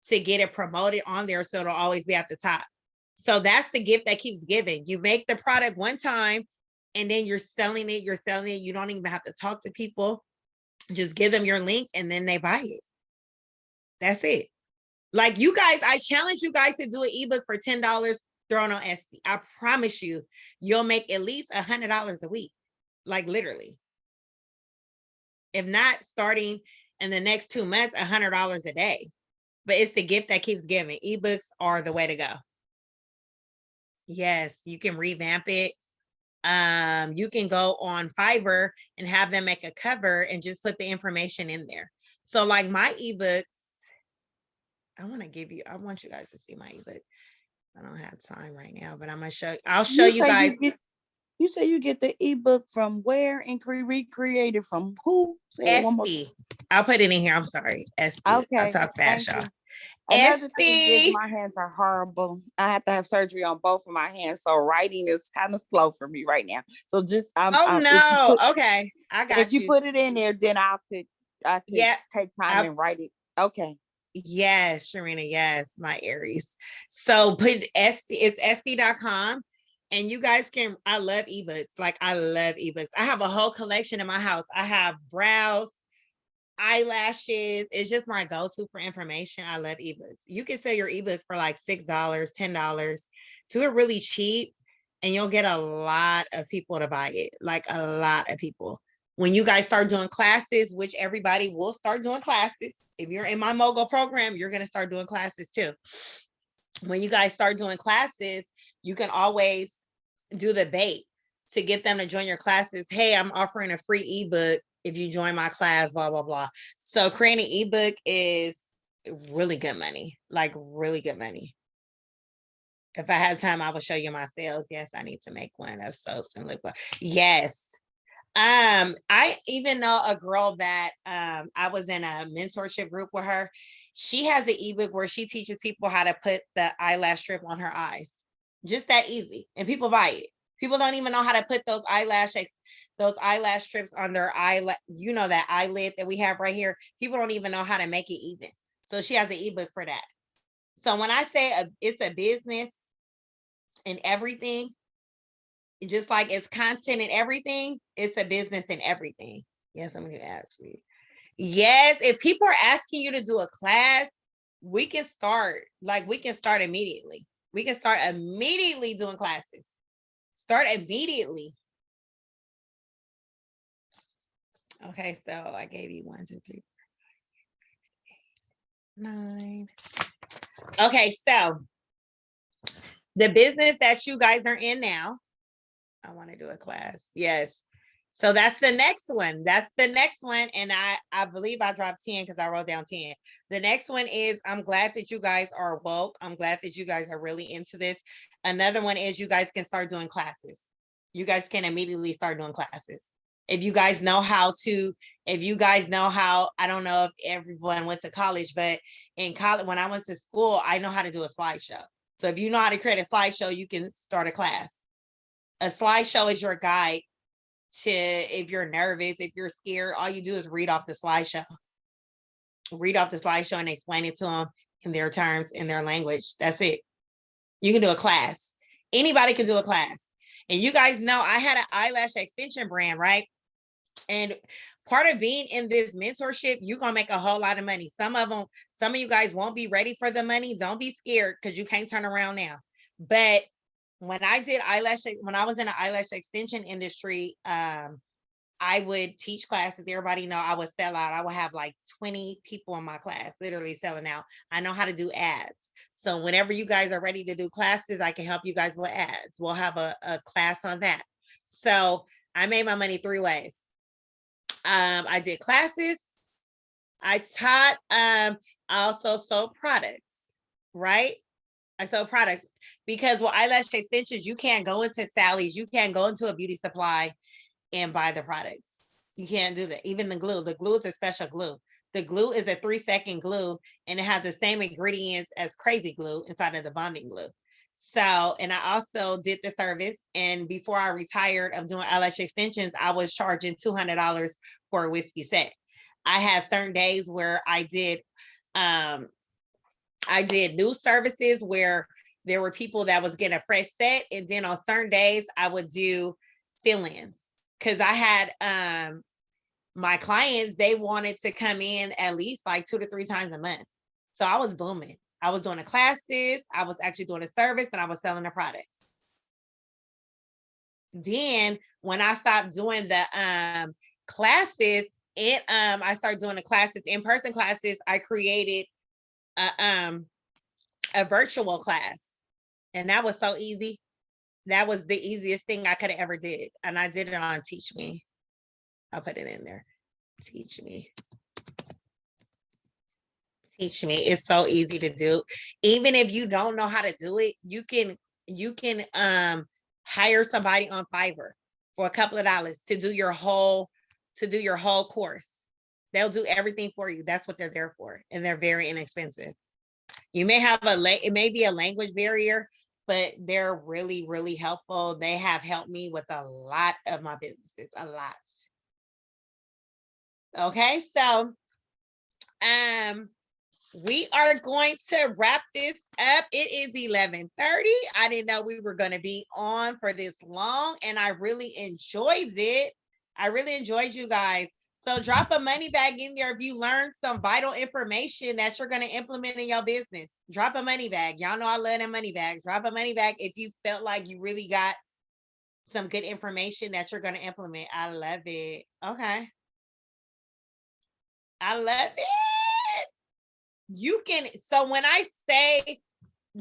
to get it promoted on there, so it'll always be at the top. So that's the gift that keeps giving. You make the product one time, and then you're selling it. You don't even have to talk to people. Just give them your link, and then they buy it. That's it. Like, you guys, I challenge you guys to do an ebook for $10 thrown on Etsy. I promise you, you'll make at least $100 a week. Like, literally. If not, starting in the next 2 months, $100 a day. But it's the gift that keeps giving. Ebooks are the way to go. Yes, you can revamp it. You can go on Fiverr and have them make a cover and just put the information in there. So like my ebooks, I want you guys to see my ebook. I don't have time right now, but I'm gonna I'll show you guys. You say you get the ebook from where and recreated from who? Say it one more time. Etsy. I'll put it in here. I'm sorry. Etsy. Okay. I'll talk fast, y'all. Another thing is Etsy. my hands are horrible. I have to have surgery on both of my hands, so writing is kind of slow for me right now. So just Okay, I got if you put it in there, then I could take time and write it. Okay. Yes, Sharina. Yes, my Aries. So put Etsy. It's Etsy.com. And you guys can, I love ebooks. Like, I love ebooks. I have a whole collection in my house. I have brows, eyelashes. It's just my go-to for information. I love ebooks. You can sell your ebook for like $6, $10. Do it really cheap, and you'll get a lot of people to buy it. Like, a lot of people. When you guys start doing classes, which everybody will start doing classes. If you're in my Mogul program, you're going to start doing classes too. When you guys start doing classes, you can always do the bait to get them to join your classes. Hey, I'm offering a free ebook if you join my class, blah, blah, blah. So creating an ebook is really good money, like really good money. If I had time, I will show you my sales. Yes, I need to make one of soaps and lip gloss. Yes. I even know a girl that I was in a mentorship group with her. She has an ebook where she teaches people how to put the eyelash strip on her eyes. Just that easy. And people buy it. People don't even know how to put those eyelash strips on their eyelid. You know, that eyelid that we have right here. People don't even know how to make it even. So she has an ebook for that. So when I say it's a business and everything, just like it's content and everything, it's a business and everything. Yes, I'm going to ask you. Yes, if people are asking you to do a class, we can start immediately. We can start immediately doing classes. Start immediately. Okay, so I gave you 1, 2, 3, 4, 5, 6, 7, 8, 9. Okay, so the business that you guys are in now, I want to do a class. Yes. So that's the next one. And I believe I dropped 10 because I wrote down 10. The next one is, I'm glad that you guys are woke. I'm glad that you guys are really into this. Another one is you guys can start doing classes. You guys can immediately start doing classes. If you guys know how, I don't know if everyone went to college, but in college, when I went to school, I know how to do a slideshow. So if you know how to create a slideshow, you can start a class. A slideshow is your guide to, if you're nervous, if you're scared, all you do is read off the slideshow. Read off the slideshow and explain it to them in their terms, in their language. That's it. You can do a class. Anybody can do a class. And you guys know I had an eyelash extension brand, right? And part of being in this mentorship, you're gonna make a whole lot of money. Some of you guys won't be ready for the money. Don't be scared because you can't turn around now. But when I was in the eyelash extension industry, I would teach classes. Everybody know I would sell out. I would have like 20 people in my class, literally selling out. I know how to do ads. So whenever you guys are ready to do classes, I can help you guys with ads. We'll have a class on that. So I made my money 3 ways. I did classes. I taught. I also sold products, right? I sold products because with eyelash extensions, you can't go into Sally's. You can't go into a beauty supply and buy the products. You can't do that. Even the glue is a special glue. The glue is a 3-second glue and it has the same ingredients as crazy glue inside of the bonding glue. So, and I also did the service. And before I retired of doing eyelash extensions, I was charging $200 for a whiskey set. I had certain days where I did new services where there were people that was getting a fresh set. And then on certain days I would do fill-ins. Because I had my clients, they wanted to come in at least like 2 to 3 times a month. So I was booming. I was doing the classes, I was actually doing a service, and I was selling the products. Then when I stopped doing the classes, I started doing the classes, in-person classes, I created a virtual class. And that was so easy. That was the easiest thing I could have ever did. And I did it on Teach Me. I'll put it in there. Teach Me. Teach Me. It's so easy to do. Even if you don't know how to do it, you can hire somebody on Fiverr for a couple of dollars to do your whole course. They'll do everything for you. That's what they're there for. And they're very inexpensive. You may have it may be a language barrier, but they're really, really helpful. They have helped me with a lot of my businesses, a lot. Okay, so we are going to wrap this up. It is 11:30. I didn't know we were going to be on for this long, and I really enjoyed it. I really enjoyed you guys. So drop a money bag in there if you learned some vital information that you're going to implement in your business. Drop a money bag. Y'all know I love them money bags. Drop a money bag if you felt like you really got some good information that you're going to implement. I love it. Okay. I love it. You can, so when I say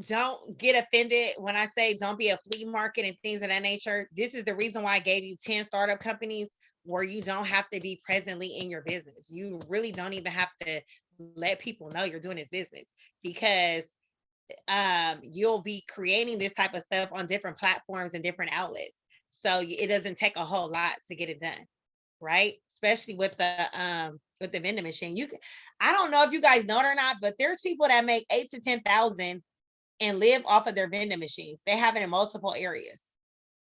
don't get offended, when I say don't be a flea market and things of that nature, this is the reason why I gave you 10 startup companies where you don't have to be presently in your business. You really don't even have to let people know you're doing this business, because you'll be creating this type of stuff on different platforms and different outlets. So it doesn't take a whole lot to get it done, right? Especially with the vending machine. I don't know if you guys know it or not, but there's people that make 8,000 to 10,000 and live off of their vending machines. They have it in multiple areas.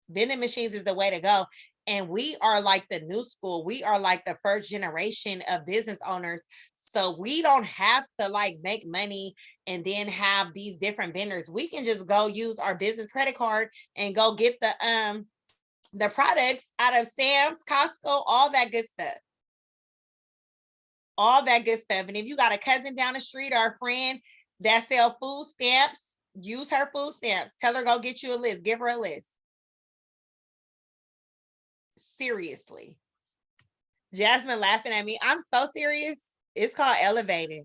Vending machines is the way to go. And we are like the new school. We are like the first generation of business owners. So we don't have to like make money and then have these different vendors. We can just go use our business credit card and go get the products out of Sam's, Costco, all that good stuff. All that good stuff. And if you got a cousin down the street or a friend that sell food stamps, use her food stamps. Tell her go get you a list. Give her a list. Seriously. Jasmine laughing at me. I'm so serious. It's called elevating.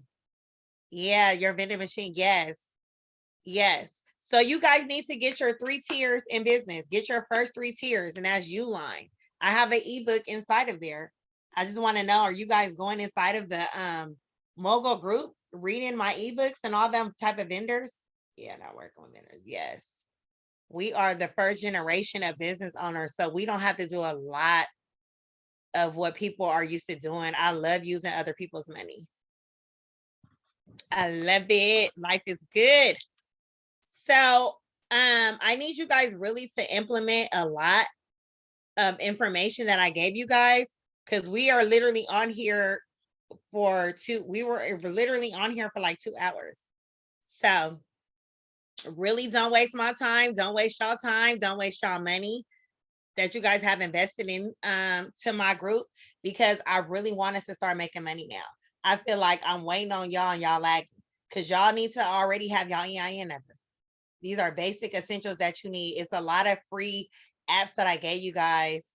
Yeah, your vending machine. Yes. Yes. So you guys need to get your 3 tiers in business. Get your first 3 tiers, and that's Uline. I have an ebook inside of there. I just want to know, are you guys going inside of the mogul group, reading my ebooks and all them type of vendors? Yeah, not working with vendors. Yes. We are the first generation of business owners, so we don't have to do a lot of what people are used to doing. I love using other people's money. I love it. Life is good. So I need you guys really to implement a lot of information that I gave you guys, because we are literally on here for literally on here for like 2 hours. So really don't waste my time. Don't waste y'all time. Don't waste y'all money that you guys have invested in to my group, because I really want us to start making money now. I feel like I'm waiting on y'all and y'all lagging, because y'all need to already have y'all EIN number. These are basic essentials that you need. It's a lot of free apps that I gave you guys.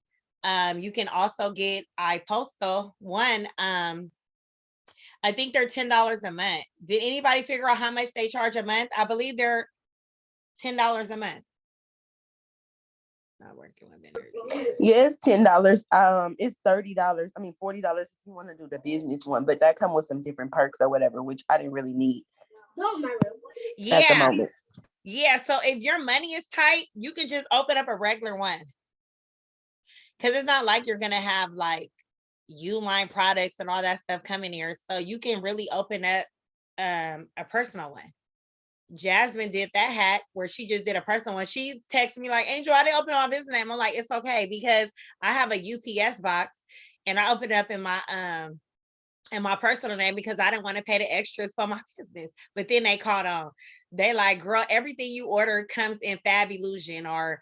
You can also get iPostal one. I think they're $10 a month. Did anybody figure out how much they charge a month? I believe they're $10 a month. Not working with vendors. Yeah, it's $10. It's $30. I mean, $40 if you want to do the business one, but that come with some different perks or whatever, which I didn't really need at the moment. Yeah. So if your money is tight, you can just open up a regular one. Because it's not like you're gonna have like Uline products and all that stuff coming here. So you can really open up a personal one. Jasmine did that hack where she just did a personal one. She texted me like, Angel, I didn't open my business name. I'm like, it's okay, because I have a UPS box and I opened it up in my personal name because I didn't want to pay the extras for my business. But then they caught on. They like, girl, everything you order comes in Fab Illusion or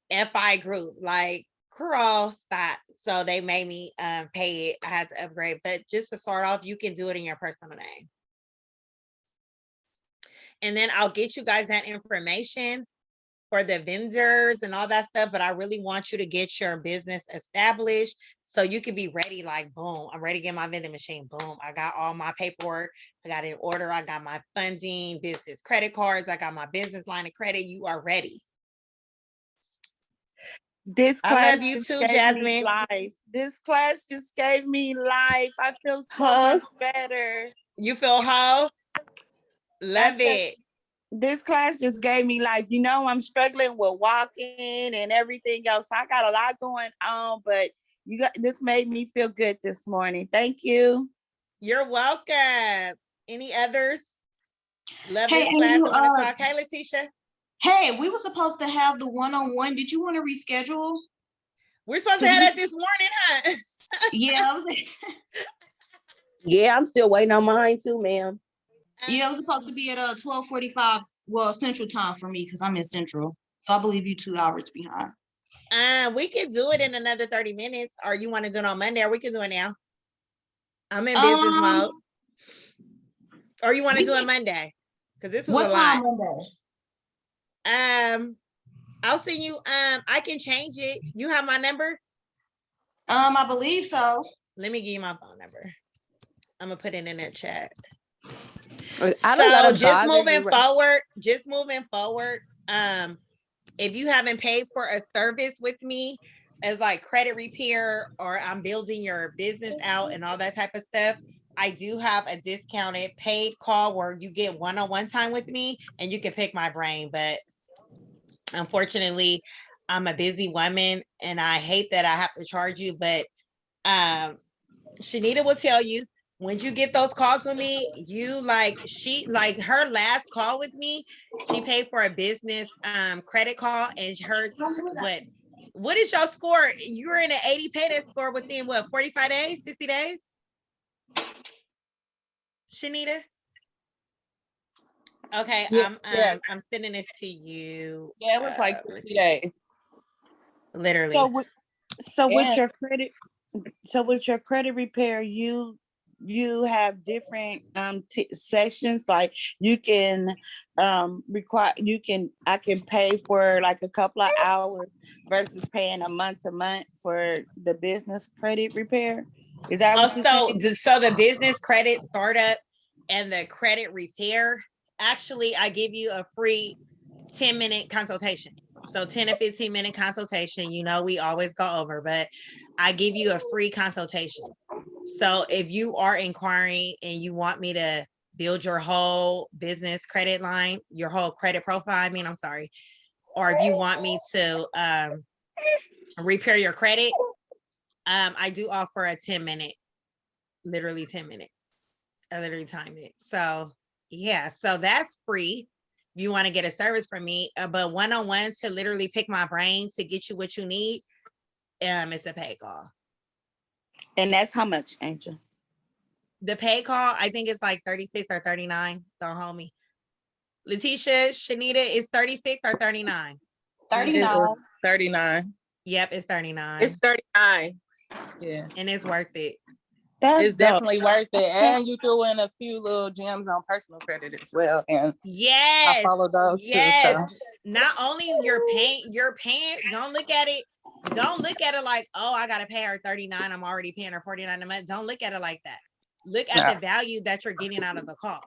FI Group. Like, girl, stop. So they made me pay it. I had to upgrade. But just to start off, you can do it in your personal name. And then I'll get you guys that information for the vendors and all that stuff. But I really want you to get your business established so you can be ready. Like, boom, I'm ready to get my vending machine. Boom, I got all my paperwork. I got it in order. I got my funding, business credit cards. I got my business line of credit. You are ready. This I class love you just too, gave me Jasmine. life. This class just gave me life. I feel so much better. You feel how? Love I said, it. this class just gave me life. You know, I'm struggling with walking and everything else. I got a lot going on, but this made me feel good this morning. Thank you. You're welcome. Any others? Love Hey, this class. Angel, I want to talk. Hey, Letitia. Hey, we were supposed to have the one-on-one. Did you want to reschedule? We're supposed to have that this morning, huh? Yeah, Yeah, I'm still waiting on mine too, ma'am. yeah, it was supposed to be at 12:45. Well, Central Time for me because I'm in Central, so I believe you 2 hours behind. We can do it in another 30 minutes, or you want to do it on Monday, or we can do it now. I'm in business mode. Or you want to do it Monday? Because this was what a lot. time Monday? I'll send you. I can change it. You have my number? I believe so. Let me give you my phone number. I'm gonna put it in the chat. I don't gotta just bother moving you. forward. If you haven't paid for a service with me as like credit repair, or I'm building your business out and all that type of stuff, I do have a discounted paid call where you get one-on-one time with me and you can pick my brain. But unfortunately, I'm a busy woman and I hate that I have to charge you. But Shanita will tell you, when you get those calls with me, her last call with me, she paid for a business credit call, and hers, what is your score? You're in an 80 payday score within what, 45 days, 60 days? Shanita? Okay, Yeah, I'm sending this to you. Yeah, it was like 60 days. Literally. With your credit repair, you have different sessions. Like you can I can pay for like a couple of hours versus paying a month to month for the business credit repair. Is that what you're saying? So the business credit startup and the credit repair, actually, I give you a free 10-minute consultation. So 10 to 15-minute consultation. You know, we always go over, but I give you a free consultation. So if you are inquiring and you want me to build your whole business credit line, your whole credit profile, or if you want me to repair your credit, I do offer a 10-minute, literally 10 minutes. I literally time it. So yeah, so that's free. If you want to get a service from me, but one-on-one to literally pick my brain to get you what you need, it's a pay call. And that's how much, Angel? The pay call, I think it's like 36 or 39. Don't hold me. Letitia, Shanita is 36 or 39? 39. 39. Yep, it's 39. It's 39. Yeah. And it's worth it. That's It's definitely worth it. And you threw in a few little gems on personal credit as well. And I follow those too. So Not only you're paying, don't look at it like, oh, I gotta pay her 39. I'm already paying her 49 a month. Don't look at it like that. Look at the value that you're getting out of the call.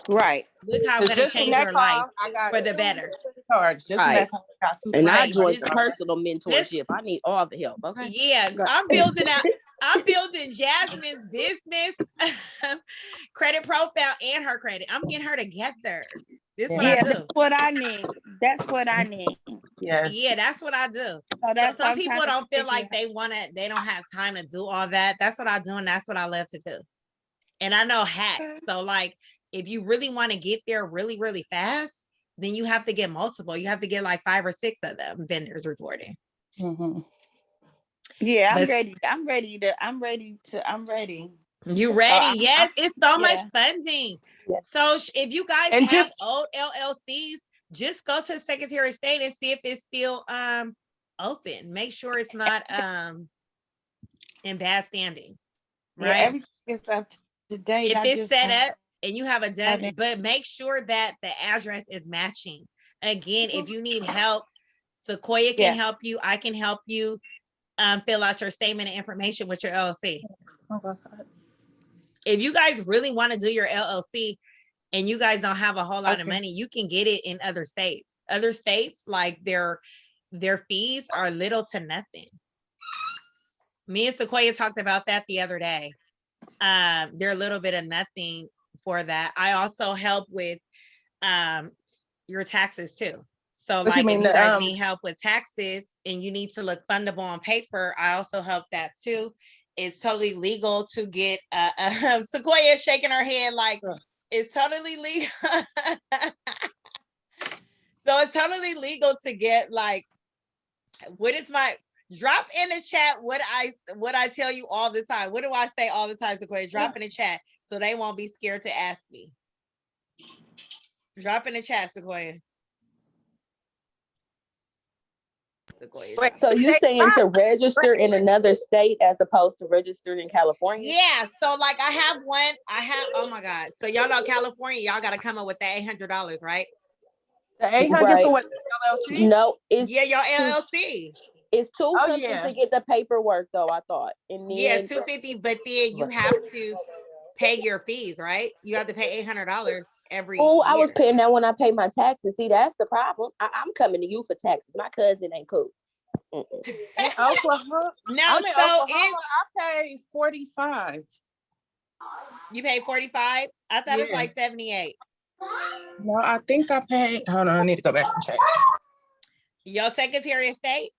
right. Look how it's gonna change your life for the better. Cards, just Right. got some And I Right. joined Just- personal mentorship. I need all the help. Okay. Yeah, I'm building Jasmine's business credit profile and her credit. I'm getting her together. This is what I do. That's what I need. That's what I need. Yeah, that's what I do. So So some people don't feel like they don't have time to do all that. That's what I do, and that's what I love to do. And I know hacks. So like, if you really want to get there really, really fast, then you have to get multiple. You have to get like 5 or 6 of them vendors reporting. Mm-hmm. Yeah, But- I'm ready. You ready? Yes, it's so much yeah. funding. Yeah. So if you guys And have just- old LLCs, just go to the Secretary of State and see if it's still open. Make sure it's not in bad standing. Yeah, Right? everything is up to date. If it's set up and you have a done, but make sure that the address is matching. Again, if you need help, Sequoia can help you. I can help you fill out your statement of information with your LLC. If you guys really want to do your LLC and you guys don't have a whole lot of money, you can get it in other states. Other states, like their fees are little to nothing. Me and Sequoia talked about that the other day. They're a little bit of nothing for that. I also help with your taxes too. So like if you guys need help with taxes and you need to look fundable on paper, I also help that too. It's totally legal to get Sequoia shaking her head like it's totally legal. So it's totally legal to get like, what is my drop in the chat what I tell you all the time. What do I say all the time, Sequoia? Drop in the chat so they won't be scared to ask me. Drop in the chat, Sequoia. Wait, so you saying to register in another state as opposed to registered in California? Yeah, so like oh my God. So y'all know California, y'all gotta come up with that $800, right? The 800 for what, LLC? No, it's your LLC. It's $250 to get the paperwork though, I thought. And then yeah, it's $250, but then you have to pay your fees, right? You have to pay $800 every year. I was paying that when I pay my taxes. See, that's the problem. I'm coming to you for taxes. My cousin ain't cool. Oklahoma? No, I'm in Oklahoma, I pay 45. You pay 45? I thought it's like 78. No, I think I paid. Hold on, I need to go back and check. Your Secretary of State?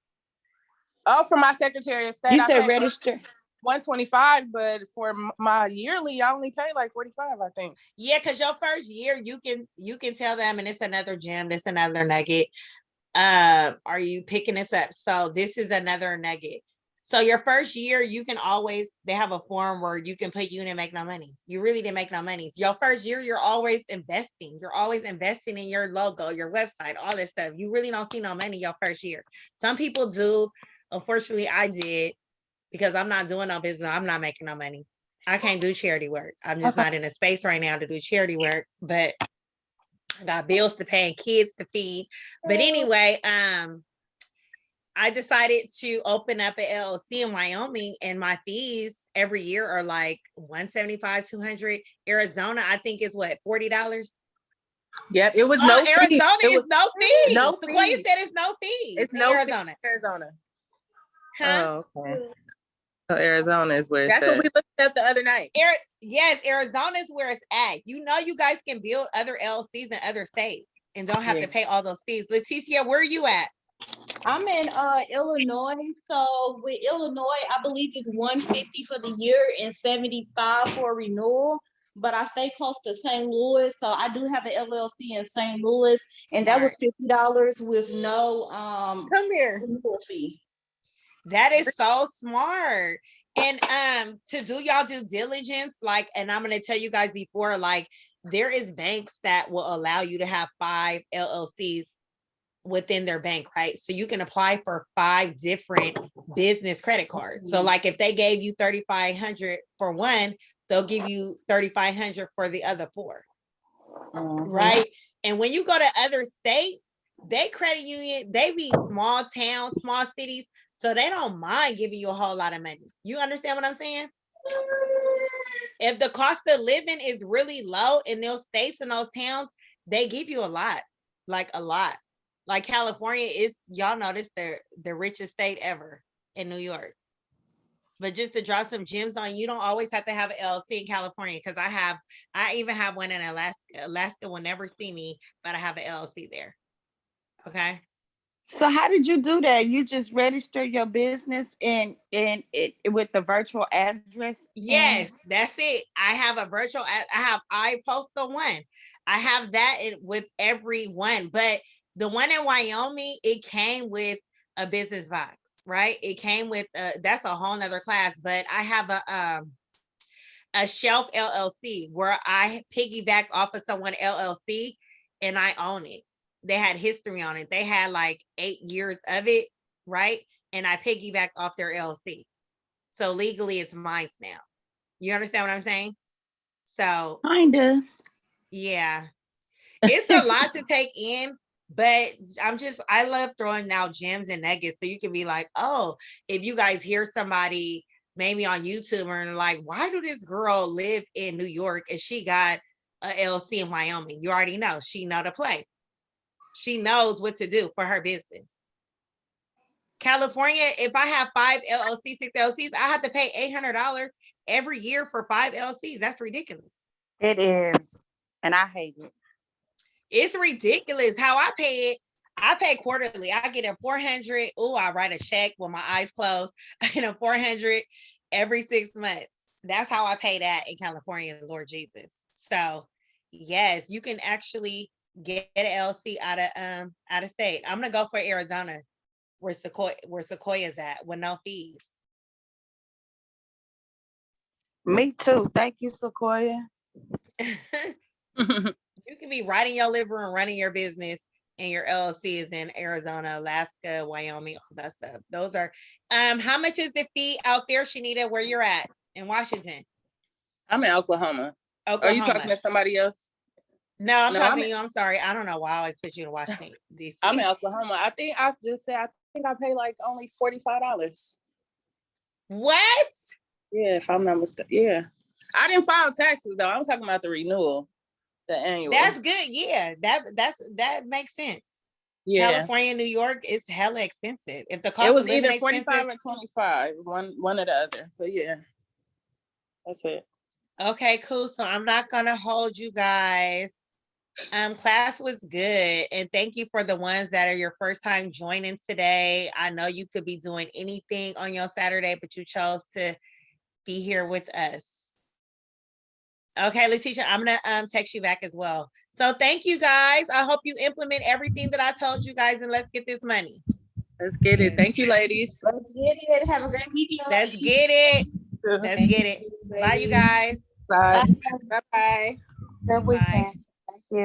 Oh, for my Secretary of State, you said register 125, but for my yearly, I only pay like 45, I think. Yeah, because your first year, you can tell them, and it's another gem, it's another nugget. Are you picking this up? So this is another nugget. So your first year, you can always, they have a form where you can put you didn't make no money. You really didn't make no money. So your first year, you're always investing. You're always investing in your logo, your website, all this stuff. You really don't see no money your first year. Some people do. Unfortunately, I did, because I'm not doing no business. I'm not making no money. I can't do charity work. I'm just not in a space right now to do charity work, but I got bills to pay and kids to feed. But anyway, I decided to open up an LLC in Wyoming, and my fees every year are like $175, $200. Arizona, I think is what, $40? Yep, it was Arizona fees. is no fees. No Sequoia fees. said it's no fees. It's no Arizona. fees in Arizona. Huh? Oh, okay. So Arizona is where it's That's what we looked at the other night. Yes, Arizona is where it's at. You know, you guys can build other LLCs in other states and don't have to pay all those fees. Leticia, where are you at? I'm in Illinois. So with Illinois, I believe it's $150 for the year and $75 for renewal. But I stay close to St. Louis, so I do have an LLC in St. Louis, and that was $50 with no renewal fee. That is so smart. And to do y'all due diligence, like, and I'm gonna tell you guys before, like, there is banks that will allow you to have 5 LLCs within their bank, right? So you can apply for 5 different business credit cards. So like if they gave you $3,500 for one, they'll give you $3,500 for the other 4. Right? And when you go to other states, they credit union, they be small towns, small cities, so they don't mind giving you a whole lot of money. You understand what I'm saying? If the cost of living is really low in those states and those towns, they give you a lot, like a lot. Like California is, y'all know this, the richest state ever in New York. But just to drop some gems on, you don't always have to have an LLC in California, because I even have one in Alaska. Alaska will never see me, but I have an LLC there. Okay. So how did you do that? You just register your business in it with the virtual address? Yes, that's it. I have a virtual, I have iPostal one. I have that with every one, but the one in Wyoming, it came with a business box, right? It came with that's a whole nother class, but I have a shelf LLC where I piggyback off of someone LLC and I own it. They had history on it. They had like 8 years of it, right? And I piggyback off their LLC. So legally it's mine now. You understand what I'm saying? So Kinda. yeah, it's a lot to take in, but I love throwing out gems and nuggets. So you can be like, oh, if you guys hear somebody maybe on YouTube and like, why do this girl live in New York and she got a LLC in Wyoming? You already know, she know the play. She knows what to do for her business. California, if I have 5 LLCs, 6 LLCs, I have to pay $800 every year for 5 LLCs. That's ridiculous. It is. And I hate it. It's ridiculous how I pay it. I pay quarterly. I get a $400. Oh, I write a check with my eyes closed. I get a $400 every 6 months. That's how I pay that in California, Lord Jesus. So yes, you can actually get an LLC out of state. I'm gonna go for Arizona, where Sequoia's at, with no fees. Me too. Thank you, Sequoia. You can be right in your living room running your business, and your LLC is in Arizona, Alaska, Wyoming, all that stuff. Those are how much is the fee out there, Shanita, where you're at in Washington? I'm in Oklahoma. Are you talking to somebody else? No, I'm talking to you. I'm sorry. I don't know why I always put you in Washington, DC. I'm in Oklahoma. I think I pay like only $45. What? Yeah, if I'm not mistaken. Yeah. I didn't file taxes though. I was talking about the renewal, the annual. That's good. Yeah, that makes sense. Yeah. California, New York is hella expensive. If the cost it was of living either 45 or 25, one or the other. So yeah, that's it. Okay, cool. So I'm not gonna hold you guys. Class was good, and thank you for the ones that are your first time joining today. I know you could be doing anything on your Saturday, but you chose to be here with us. Okay, Letitia, I'm gonna text you back as well. So thank you guys. I hope you implement everything that I told you guys, and let's get this money. Let's get it. Thank you, ladies. Let's get it. Have a great weekend. Let's get it. Let's get it. Bye, you guys. Bye. Bye. Bye. Good weekend.